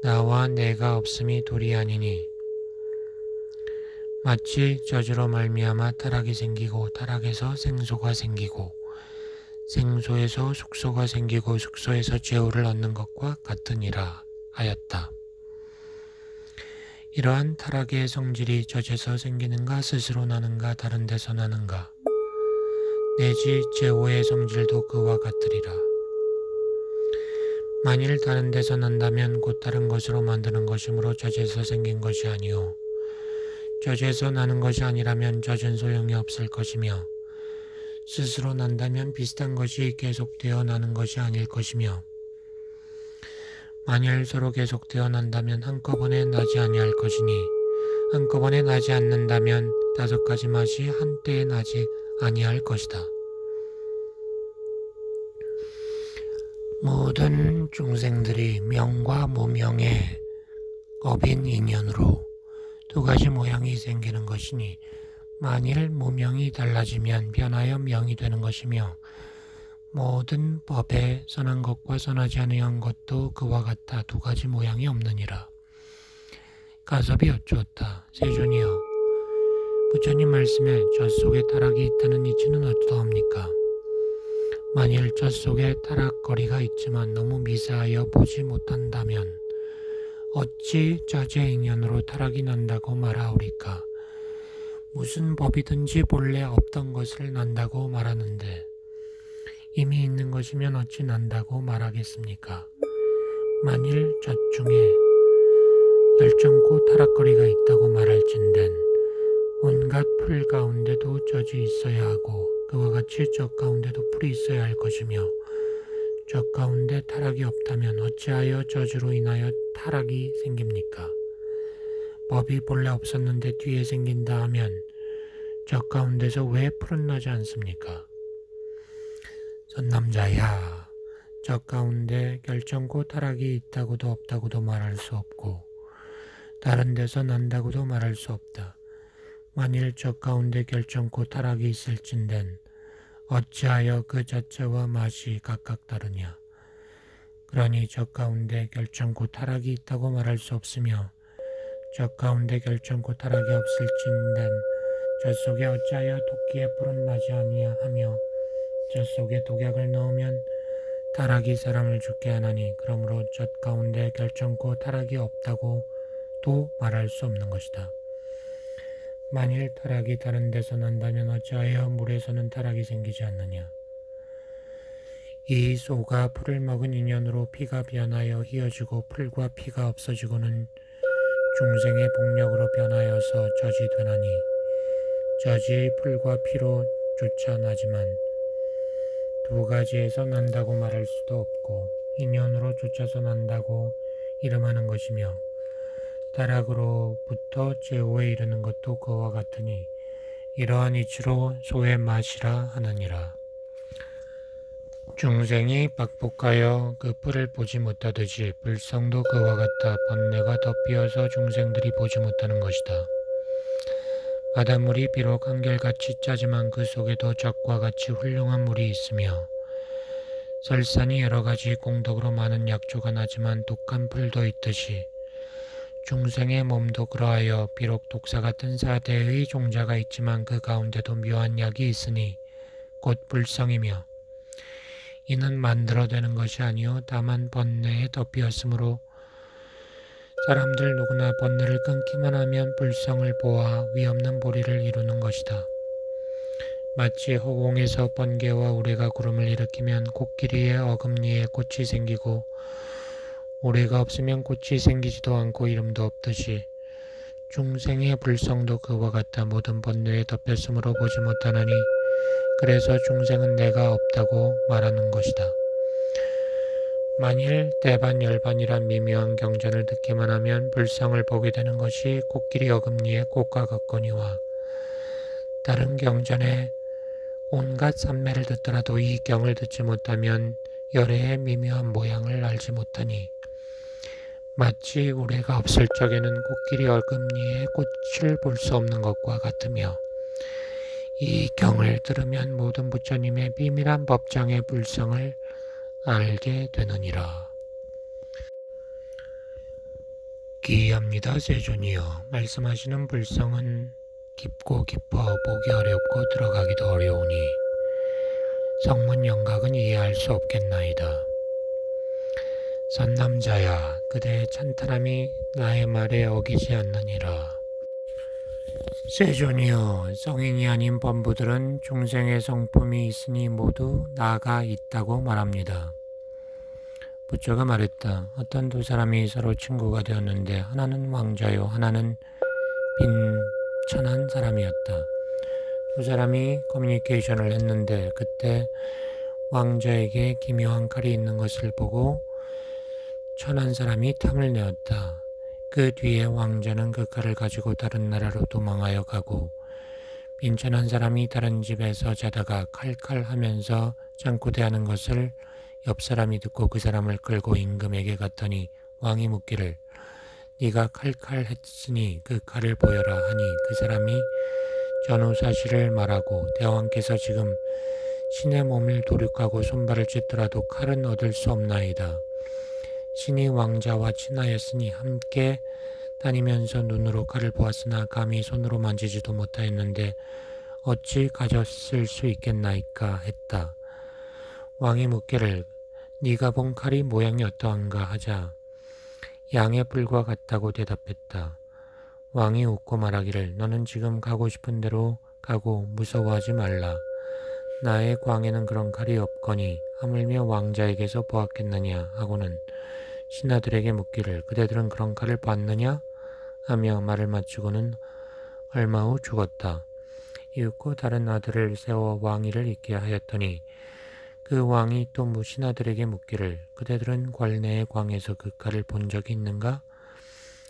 나와 내가 없음이 둘이 아니니 마치 저주로 말미암아 타락이 생기고 타락에서 생소가 생기고 생소에서 숙소가 생기고 숙소에서 죄우를 얻는 것과 같으니라 하였다. 이러한 타락의 성질이 저에서 생기는가 스스로 나는가 다른 데서 나는가 내지 죄오의 성질도 그와 같으리라. 만일 다른 데서 난다면 곧 다른 것으로 만드는 것이므로 저에서 생긴 것이 아니요 저에서 나는 것이 아니라면 저는 소용이 없을 것이며 스스로 난다면 비슷한 것이 계속되어 나는 것이 아닐 것이며 만일 서로 계속되어 난다면 한꺼번에 나지 아니할 것이니 한꺼번에 나지 않는다면 5가지 맛이 한때에 나지 아니할 것이다. 모든 중생들이 명과 무명의 업인 인연으로 2가지 모양이 생기는 것이니 만일 무명이 달라지면 변하여 명이 되는 것이며 모든 법에 선한 것과 선하지 아니한 것도 그와 같아 2가지 모양이 없느니라. 가섭이 여쭈었다. 세존이여 부처님 말씀에 젖 속에 타락이 있다는 이치는 어떠합니까? 만일 젖 속에 타락거리가 있지만 너무 미세하여 보지 못한다면 어찌 젖의 인연으로 타락이 난다고 말하오리까? 무슨 법이든지 본래 없던 것을 난다고 말하는데 이미 있는 것이면 어찌 난다고 말하겠습니까? 만일 젖 중에 열정고 타락거리가 있다고 말할진된 온갖 풀 가운데도 젖이 있어야 하고 그와 같이 젖 가운데도 풀이 있어야 할 것이며 젖 가운데 타락이 없다면 어찌하여 젖으로 인하여 타락이 생깁니까? 법이 본래 없었는데 뒤에 생긴다 하면 젖 가운데서 왜 풀은 나지 않습니까? 선남자야, 젖 가운데 결정코 타락이 있다고도 없다고도 말할 수 없고 다른 데서 난다고도 말할 수 없다. 만일 젖 가운데 결정코 타락이 있을진된 어찌하여 그 자체와 맛이 각각 다르냐? 그러니 젖 가운데 결정코 타락이 있다고 말할 수 없으며 젖 가운데 결정코 타락이 없을진된 젖 속에 어찌하여 토끼의 뿔은 나지 아니하며 젖 속에 독약을 넣으면 타락이 사람을 죽게 하나니 그러므로 젖 가운데 결정코 타락이 없다고 또 말할 수 없는 것이다. 만일 타락이 다른 데서 난다면 어찌하여 물에서는 타락이 생기지 않느냐? 이 소가 풀을 먹은 인연으로 피가 변하여 휘어지고 풀과 피가 없어지고는 중생의 복력으로 변하여서 젖이 되나니 젖이 풀과 피로 조차 나지만 2가지에서 난다고 말할 수도 없고 인연으로 쫓아서 난다고 이름하는 것이며 타락으로부터 죄오에 이르는 것도 그와 같으니 이러한 이치로 소의 맛이라 하느니라. 중생이 박복하여 그 뿔을 보지 못하듯이 불성도 그와 같아 번뇌가 덮여서 중생들이 보지 못하는 것이다. 바닷물이 비록 한결같이 짜지만 그 속에도 젖과 같이 훌륭한 물이 있으며 설산이 여러가지 공덕으로 많은 약조가 나지만 독한 풀도 있듯이 중생의 몸도 그러하여 비록 독사 같은 4대의 종자가 있지만 그 가운데도 묘한 약이 있으니 곧 불성이며 이는 만들어내는 것이 아니요 다만 번뇌에 덮였으므로 사람들 누구나 번뇌를 끊기만 하면 불성을 보아 위없는 보리를 이루는 것이다. 마치 허공에서 번개와 우레가 구름을 일으키면 코끼리의 어금니에 꽃이 생기고 우레가 없으면 꽃이 생기지도 않고 이름도 없듯이 중생의 불성도 그와 같아 모든 번뇌에 덮였으므로 보지 못하나니 그래서 중생은 내가 없다고 말하는 것이다. 만일 대반열반이란 미묘한 경전을 듣기만 하면 불성을 보게 되는 것이 코끼리 어금니의 꽃과 같거니와 다른 경전에 온갖 산매를 듣더라도 이 경을 듣지 못하면 열애의 미묘한 모양을 알지 못하니 마치 우레가 없을 적에는 코끼리 어금니에 꽃을 볼 수 없는 것과 같으며 이 경을 들으면 모든 부처님의 비밀한 법장의 불성을 알게 되느니라. 기이합니다, 세존이여. 말씀하시는 불성은 깊고 깊어 보기 어렵고 들어가기도 어려우니 성문 영각은 이해할 수 없겠나이다. 선남자야, 그대의 찬탈함이 나의 말에 어기지 않느니라. 세존이여, 성인이 아닌 범부들은 중생의 성품이 있으니 모두 나가 있다고 말합니다. 부처가 말했다. 어떤 두 사람이 서로 친구가 되었는데 하나는 왕자요 하나는 빈천한 사람이었다. 두 사람이 커뮤니케이션을 했는데 그때 왕자에게 기묘한 칼이 있는 것을 보고 천한 사람이 탐을 내었다. 그 뒤에 왕자는 그 칼을 가지고 다른 나라로 도망하여 가고 빈천한 사람이 다른 집에서 자다가 칼칼하면서 장구대하는 것을 옆 사람이 듣고 그 사람을 끌고 임금에게 갔더니 왕이 묻기를 네가 칼칼했으니 그 칼을 보여라 하니 그 사람이 전후 사실을 말하고 대왕께서 지금 신의 몸을 도륙하고 손발을 찢더라도 칼은 얻을 수 없나이다. 신이 왕자와 친하였으니 함께 다니면서 눈으로 칼을 보았으나 감히 손으로 만지지도 못하였는데 어찌 가졌을 수 있겠나이까 했다. 왕이 묻기를 네가 본 칼이 모양이 어떠한가 하자 양의 뿔과 같다고 대답했다. 왕이 웃고 말하기를 너는 지금 가고 싶은 대로 가고 무서워하지 말라. 나의 광에는 그런 칼이 없거니 하물며 왕자에게서 보았겠느냐 하고는 신하들에게 묻기를 그대들은 그런 칼을 봤느냐 하며 말을 마치고는 얼마 후 죽었다. 이윽고 다른 아들을 세워 왕위를 잇게 하였더니 그 왕이 또 신하들에게 묻기를 그대들은 궐내의 광에서 그 칼을 본 적이 있는가?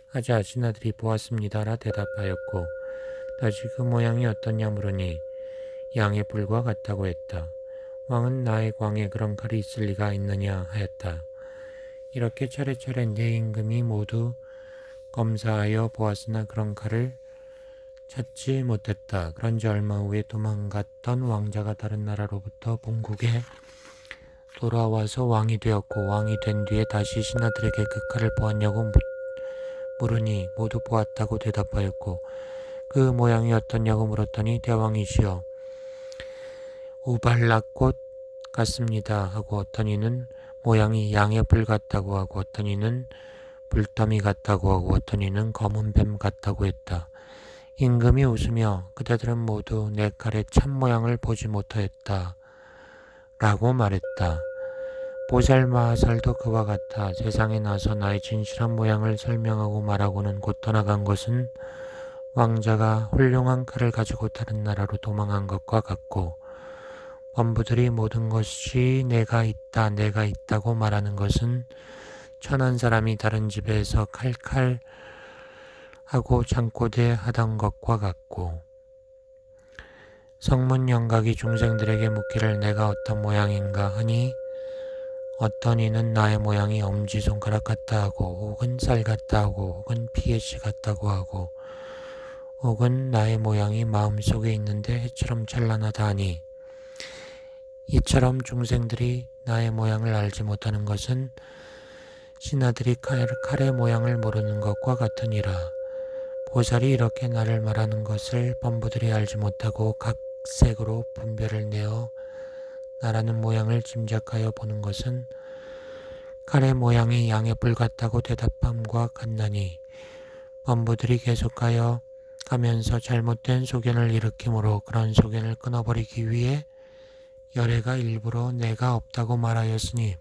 하자 신하들이 보았습니다라 대답하였고 다시 그 모양이 어떠냐 물으니 양의 뿔과 같다고 했다. 왕은 나의 광에 그런 칼이 있을 리가 있느냐 하였다. 이렇게 차례차례 네 임금이 모두 검사하여 보았으나 그런 칼을 찾지 못했다. 그런지 얼마 후에 도망갔던 왕자가 다른 나라로부터 본국에 돌아와서 왕이 되었고 왕이 된 뒤에 다시 신하들에게 그 칼을 보았냐고 물으니 모두 보았다고 대답하였고 그 모양이 어떻냐고 물었더니 대왕이시여 우발락꽃 같습니다 하고 어떤 이는 모양이 양의 뿔 같다고 하고 어떤 이는 불더미 같다고 하고 어떤 이는 검은 뱀 같다고 했다. 임금이 웃으며 그대들은 모두 내 칼의 참모양을 보지 못하였다 라고 말했다. 보살마하살도 그와 같아 세상에 나서 나의 진실한 모양을 설명하고 말하고는 곧 떠나간 것은 왕자가 훌륭한 칼을 가지고 다른 나라로 도망한 것과 같고 범부들이 모든 것이 내가 있다고 말하는 것은 천한 사람이 다른 집에서 칼칼 하고 장고대 하던 것과 같고 성문 영각이 중생들에게 묻기를 내가 어떤 모양인가 하니 어떤 이는 나의 모양이 엄지손가락 같다 하고 혹은 쌀 같다 하고 혹은 피개씨 같다고 하고 혹은 나의 모양이 마음속에 있는데 해처럼 찬란하다 하니 이처럼 중생들이 나의 모양을 알지 못하는 것은 신하들이 칼의 모양을 모르는 것과 같으니라. 보살이 이렇게 나를 말하는 것을 범부들이 알지 못하고 각 색으로 분별을 내어 나라는 모양을 짐작하여 보는 것은 칼의 모양이 양의 뿔 같다고 대답함과 같나니 범부들이 계속하여 가면서 잘못된 소견을 일으키므로 그런 소견을 끊어버리기 위해 열애가 일부러 내가 없다고 말하였으니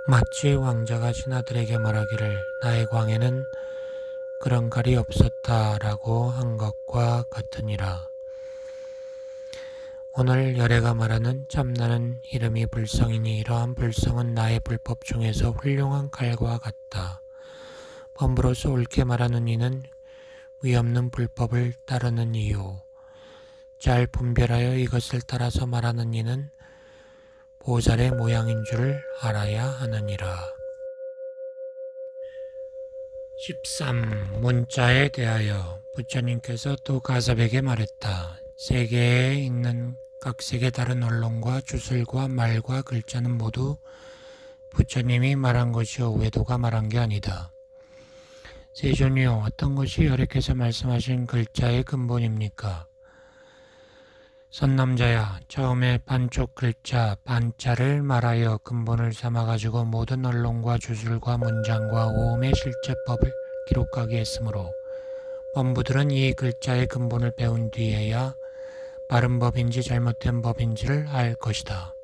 마치 왕자가 신하들에게 말하기를 나의 광에는 그런 칼이 없었다라고 한 것과 같으니라. 오늘 열애가 말하는 참나는 이름이 불성이니 이러한 불성은 나의 불법 중에서 훌륭한 칼과 같다. 범부로서 옳게 말하는 이는 위없는 불법을 따르는 이유 잘 분별하여 이것을 따라서 말하는 이는 보살의 모양인 줄을 알아야 하느니라. 13. 문자에 대하여 부처님께서 또 가섭에게 말했다. 세계에 있는 각색의 다른 언론과 주술과 말과 글자는 모두 부처님이 말한 것이요 외도가 말한 게 아니다. 세존이요, 어떤 것이 여래께서 말씀하신 글자의 근본입니까? 선남자야, 처음에 반쪽 글자 반자를 말하여 근본을 삼아가지고 모든 언론과 주술과 문장과 오음의 실제법을 기록하게 했으므로 범부들은 이 글자의 근본을 배운 뒤에야 바른 법인지 잘못된 법인지를 알 것이다.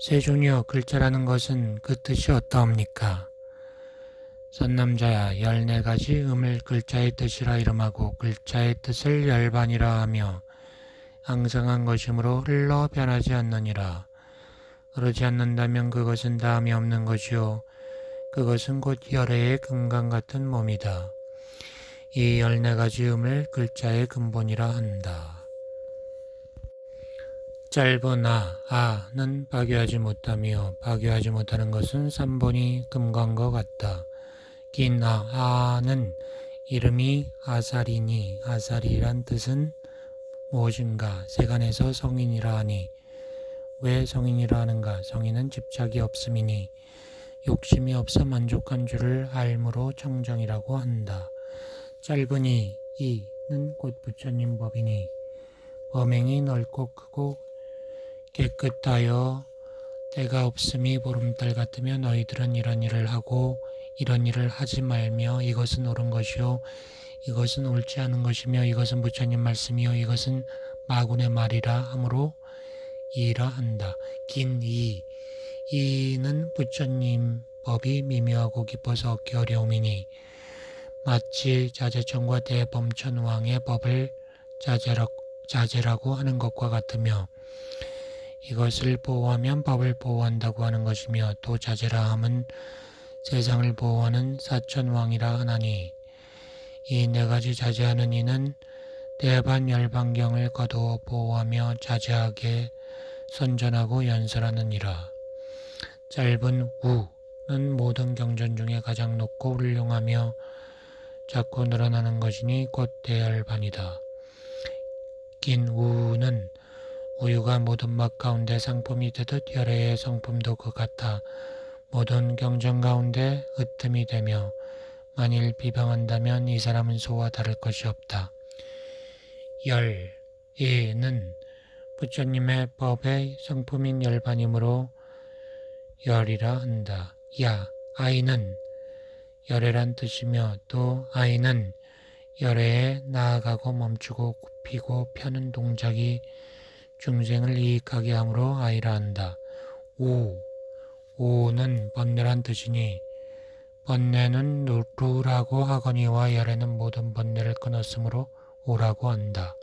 세존이여, 글자라는 것은 그 뜻이 어떠합니까? 선남자야, 14가지 음을 글자의 뜻이라 이름하고 글자의 뜻을 열반이라 하며 앙상한 것이므로 흘러 변하지 않느니라. 그러지 않는다면 그것은 다함이 없는 것이요 그것은 곧 열애의 금강 같은 몸이다. 이 14가지 음을 글자의 근본이라 한다. 짧은 아는 파괴하지 못하며 파괴하지 못하는 것은 3번이 금강과 같다. 긴 아는 이름이 아사리니 아사리란 뜻은 무엇인가? 세간에서 성인이라 하니 왜 성인이라 하는가? 성인은 집착이 없음이니 욕심이 없어 만족한 줄을 알므로 청정이라고 한다. 짧은 이는 곧 부처님 법이니 범행이 넓고 크고 깨끗하여 때가 없음이 보름달 같으며 너희들은 이런 일을 하고 이런 일을 하지 말며 이것은 옳은 것이요 이것은 옳지 않은 것이며 이것은 부처님 말씀이요 이것은 마군의 말이라 하므로 이라 한다. 긴 이는 부처님 법이 미묘하고 깊어서 얻기 어려움이니 마치 자제천과 대범천왕의 법을 자제라고 하는 것과 같으며 이것을 보호하면 법을 보호한다고 하는 것이며 또 자제라 함은 세상을 보호하는 사천왕이라 하나니 이 4가지 자제하는 이는 대반 열반경을 거두어 보호하며 자제하게 선전하고 연설하는 이라. 짧은 우는 모든 경전 중에 가장 높고 훌륭하며 자꾸 늘어나는 것이니 곧 대열반이다. 긴 우는 우유가 모든 맛 가운데 상품이 되듯 열애의 성품도 그 같아 모든 경전 가운데 으뜸이 되며 만일 비방한다면 이 사람은 소와 다를 것이 없다. 열이는 부처님의 법의 성품인 열반이므로 열이라 한다. 아이는 열애란 뜻이며 또 아이는 열애에 나아가고 멈추고 굽히고 펴는 동작이 중생을 이익하게 하므로 아이라 한다. 오는 번뇌란 뜻이니 번뇌는 루라고 하거니와 열애는 모든 번뇌를 끊었으므로 오라고 한다.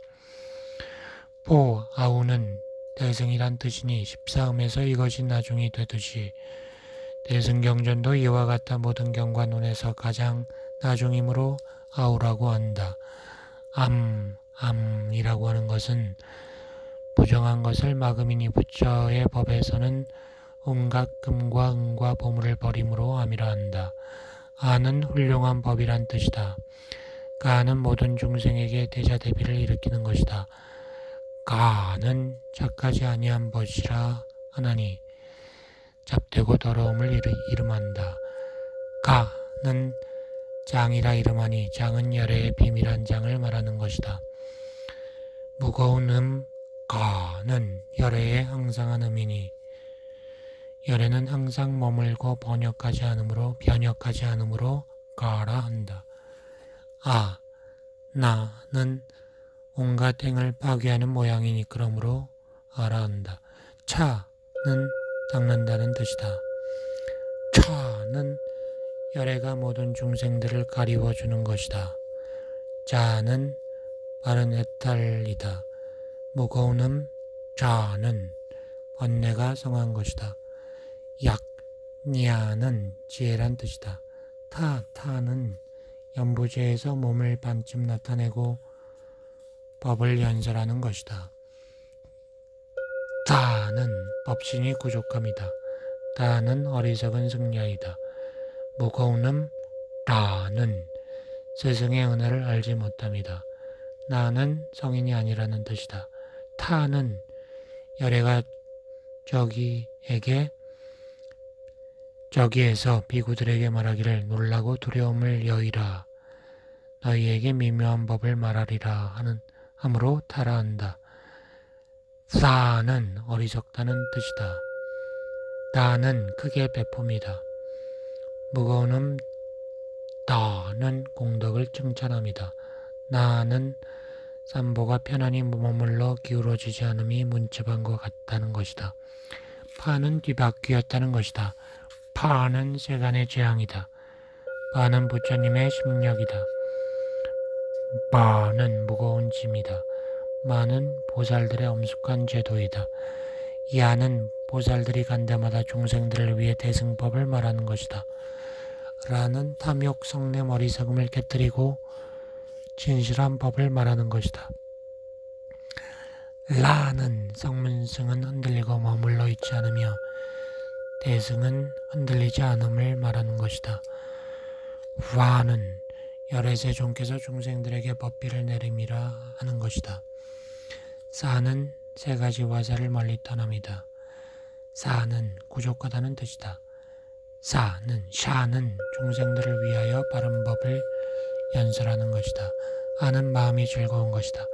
아우는 대승이란 뜻이니 14음에서 이것이 나중이 되듯이 대승경전도 이와 같아 모든 경과 논에서 가장 나중이므로 아우라고 한다. 암이라고 하는 것은 부정한 것을 막음이니 부처의 법에서는 온갖 금과 은과 보물을 버림으로 암이라 한다. 아는 훌륭한 법이란 뜻이다. 가는 모든 중생에게 대자대비를 일으키는 것이다. 가는 착하지 아니한 것이라 하나니 잡되고 더러움을 이름한다. 가는 장이라 이름하니 장은 열애의 비밀한 장을 말하는 것이다. 무거운 가는 열애의 항상한 음이니 열애는 항상 머물고 변혁하지 않으므로 가라 한다. 나는 온갖 행을 파괴하는 모양이니 그러므로 아라 한다. 차는 닦는다는 뜻이다. 차는 열애가 모든 중생들을 가리워주는 것이다. 자는 바른 애탈이다. 무거운 자는 번뇌가 성한 것이다. 약냐는 지혜란 뜻이다. 타는 연부제에서 몸을 반쯤 나타내고 법을 연설하는 것이다. 다는 법신이 부족함이다. 다는 어리석은 승려이다. 무거운 다는 스승의 은혜를 알지 못함이다. 나는 성인이 아니라는 뜻이다. 타는 열애가 저기에게 저기에서 비구들에게 말하기를 놀라고 두려움을 여의라. 너희에게 미묘한 법을 말하리라 함으로 타라한다. 사는 어리석다는 뜻이다. 다는 크게 베풉니다. 무거운 다는 공덕을 칭찬합니다. 나는 산보가 편안히 머물러 기울어지지 않음이 문집한 것 같다는 것이다. 파는 뒤바뀌었다는 것이다. 파는 세간의 재앙이다. 파는 부처님의 심력이다. 마는 무거운 짐이다. 마는 보살들의 엄숙한 제도이다. 야는 보살들이 간 데마다 중생들을 위해 대승법을 말하는 것이다. 라는 탐욕, 성냄, 어리석음을 깨뜨리고 진실한 법을 말하는 것이다. 라는 성문승은 흔들리고 머물러 있지 않으며 대승은 흔들리지 않음을 말하는 것이다. 와는 열애세 종께서 중생들에게 법비를 내림이라 하는 것이다. 사는 세 가지 화사를 멀리 떠납니다. 사는 구족하다는 뜻이다. 사는 샤는 중생들을 위하여 바른 법을 연설하는 것이다. 아는 마음이 즐거운 것이다.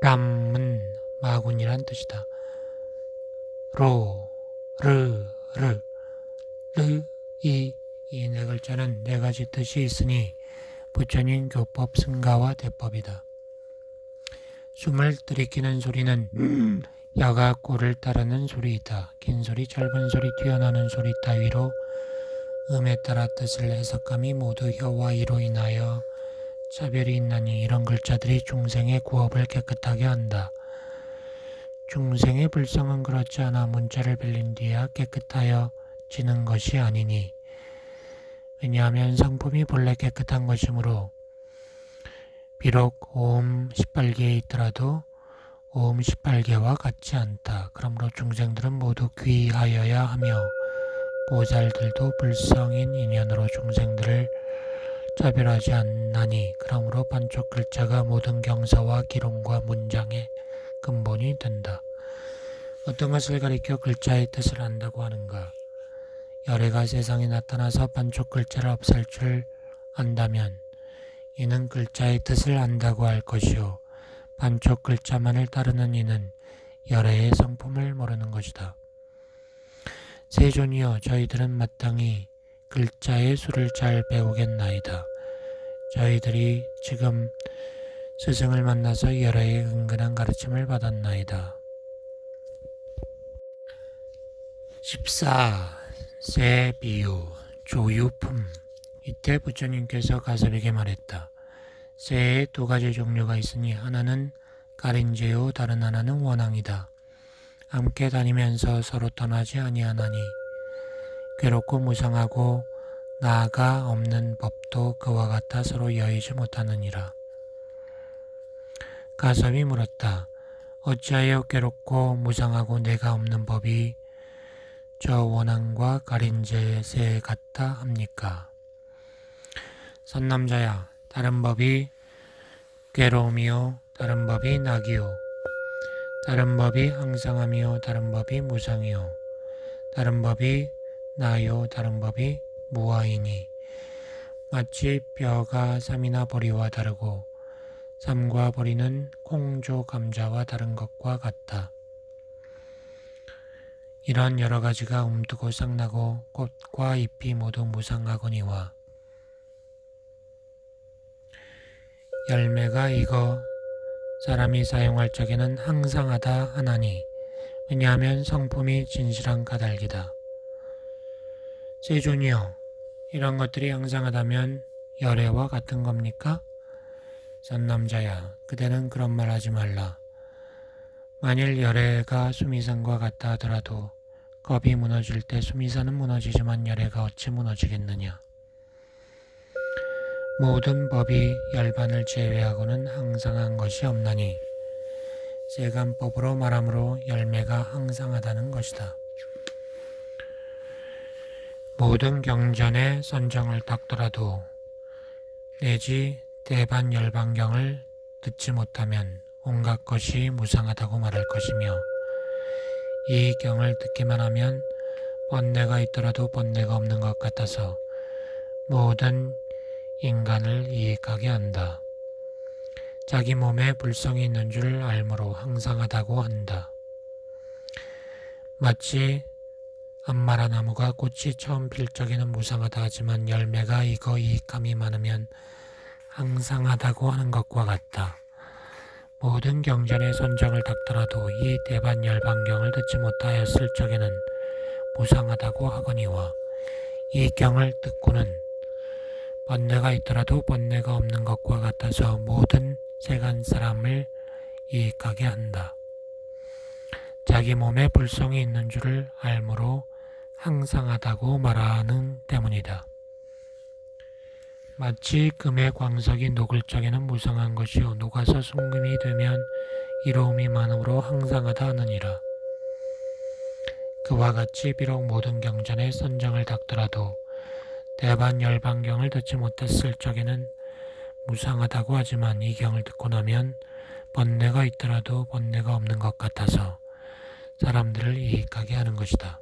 람은 마군이란 뜻이다. 로, 르, 이 네 글자는 네 가지 뜻이 있으니 부처님 교법 승가와 대법이다. 숨을 들이키는 소리는 야가 꼴을 따르는 소리이다. 긴 소리, 짧은 소리, 튀어나오는 소리 따위로 음에 따라 뜻을 해석함이 모두 혀와 이로 인하여 차별이 있나니 이런 글자들이 중생의 구업을 깨끗하게 한다. 중생의 불성은 그렇지 않아 문자를 빌린 뒤에야 깨끗하여 지는 것이 아니니 왜냐하면 성품이 본래 깨끗한 것이므로 비록 오음 18개에 있더라도 오음 18개와 같지 않다. 그러므로 중생들은 모두 귀하여야 하며 보살들도 불성인 인연으로 중생들을 차별하지 않나니 그러므로 반쪽 글자가 모든 경서와 기론과 문장의 근본이 된다. 어떤 것을 가리켜 글자의 뜻을 안다고 하는가? 열애가 세상에 나타나서 반쪽 글자를 없앨 줄 안다면 이는 글자의 뜻을 안다고 할 것이요 반쪽 글자만을 따르는 이는 열애의 성품을 모르는 것이다. 세존이여 저희들은 마땅히 글자의 수를 잘 배우겠나이다. 저희들이 지금 스승을 만나서 열애의 은근한 가르침을 받았나이다. 14. 세 비유 조유품. 이때 부처님께서 가섭에게 말했다. 새의 두 가지 종류가 있으니 하나는 가린제요 다른 하나는 원앙이다. 함께 다니면서 서로 떠나지 아니하나니 괴롭고 무상하고 나아가 없는 법도 그와 같아 서로 여의지 못하느니라. 가섭이 물었다. 어찌하여 괴롭고 무상하고 내가 없는 법이 저 원앙과 가린제 새 같다 합니까? 선남자야, 다른 법이 괴로움이요 다른 법이 낙이요 다른 법이 항상함이요 다른 법이 무상이요 다른 법이 나요 다른 법이 무아이니 마치 뼈가 삼이나 보리와 다르고 삼과 보리는 콩조 감자와 다른 것과 같다. 이런 여러 가지가 움트고 싹나고 꽃과 잎이 모두 무상하거니와 열매가 익어 사람이 사용할 적에는 항상하다 하나니 왜냐하면 성품이 진실한 까닭이다. 세존이여, 이런 것들이 항상하다면 열애와 같은 겁니까? 선남자야, 그대는 그런 말 하지 말라. 만일 열애가 수미산과 같다 하더라도 겁이 무너질 때 수미산은 무너지지만 열애가 어찌 무너지겠느냐. 모든 법이 열반을 제외하고는 항상한 것이 없나니 세간법으로 말하므로 열매가 항상하다는 것이다. 모든 경전의 선정을 닦더라도 내지 대반 열반경을 듣지 못하면 온갖 것이 무상하다고 말할 것이며 이 경을 듣기만 하면 번뇌가 있더라도 번뇌가 없는 것 같아서 모든 인간을 이익하게 한다. 자기 몸에 불성이 있는 줄 알므로 항상하다고 한다. 마치 암마라 나무가 꽃이 처음 필 적에는 무상하다 하지만 열매가 익어 이익함이 많으면 항상하다고 하는 것과 같다. 모든 경전의 선정을 닦더라도 이 대반열반경을 듣지 못하였을 적에는 무상하다고 하거니와 이 경을 듣고는 번뇌가 있더라도 번뇌가 없는 것과 같아서 모든 세간 사람을 이익하게 한다. 자기 몸에 불성이 있는 줄을 알므로 항상하다고 말하는 때문이다. 마치 금의 광석이 녹을 적에는 무상한 것이요 녹아서 순금이 되면 이로움이 많으므로 항상하다 하느니라. 그와 같이 비록 모든 경전의 선정을 닦더라도 대반열반경을 듣지 못했을 적에는 무상하다고 하지만 이 경을 듣고 나면 번뇌가 있더라도 번뇌가 없는 것 같아서 사람들을 이익하게 하는 것이다.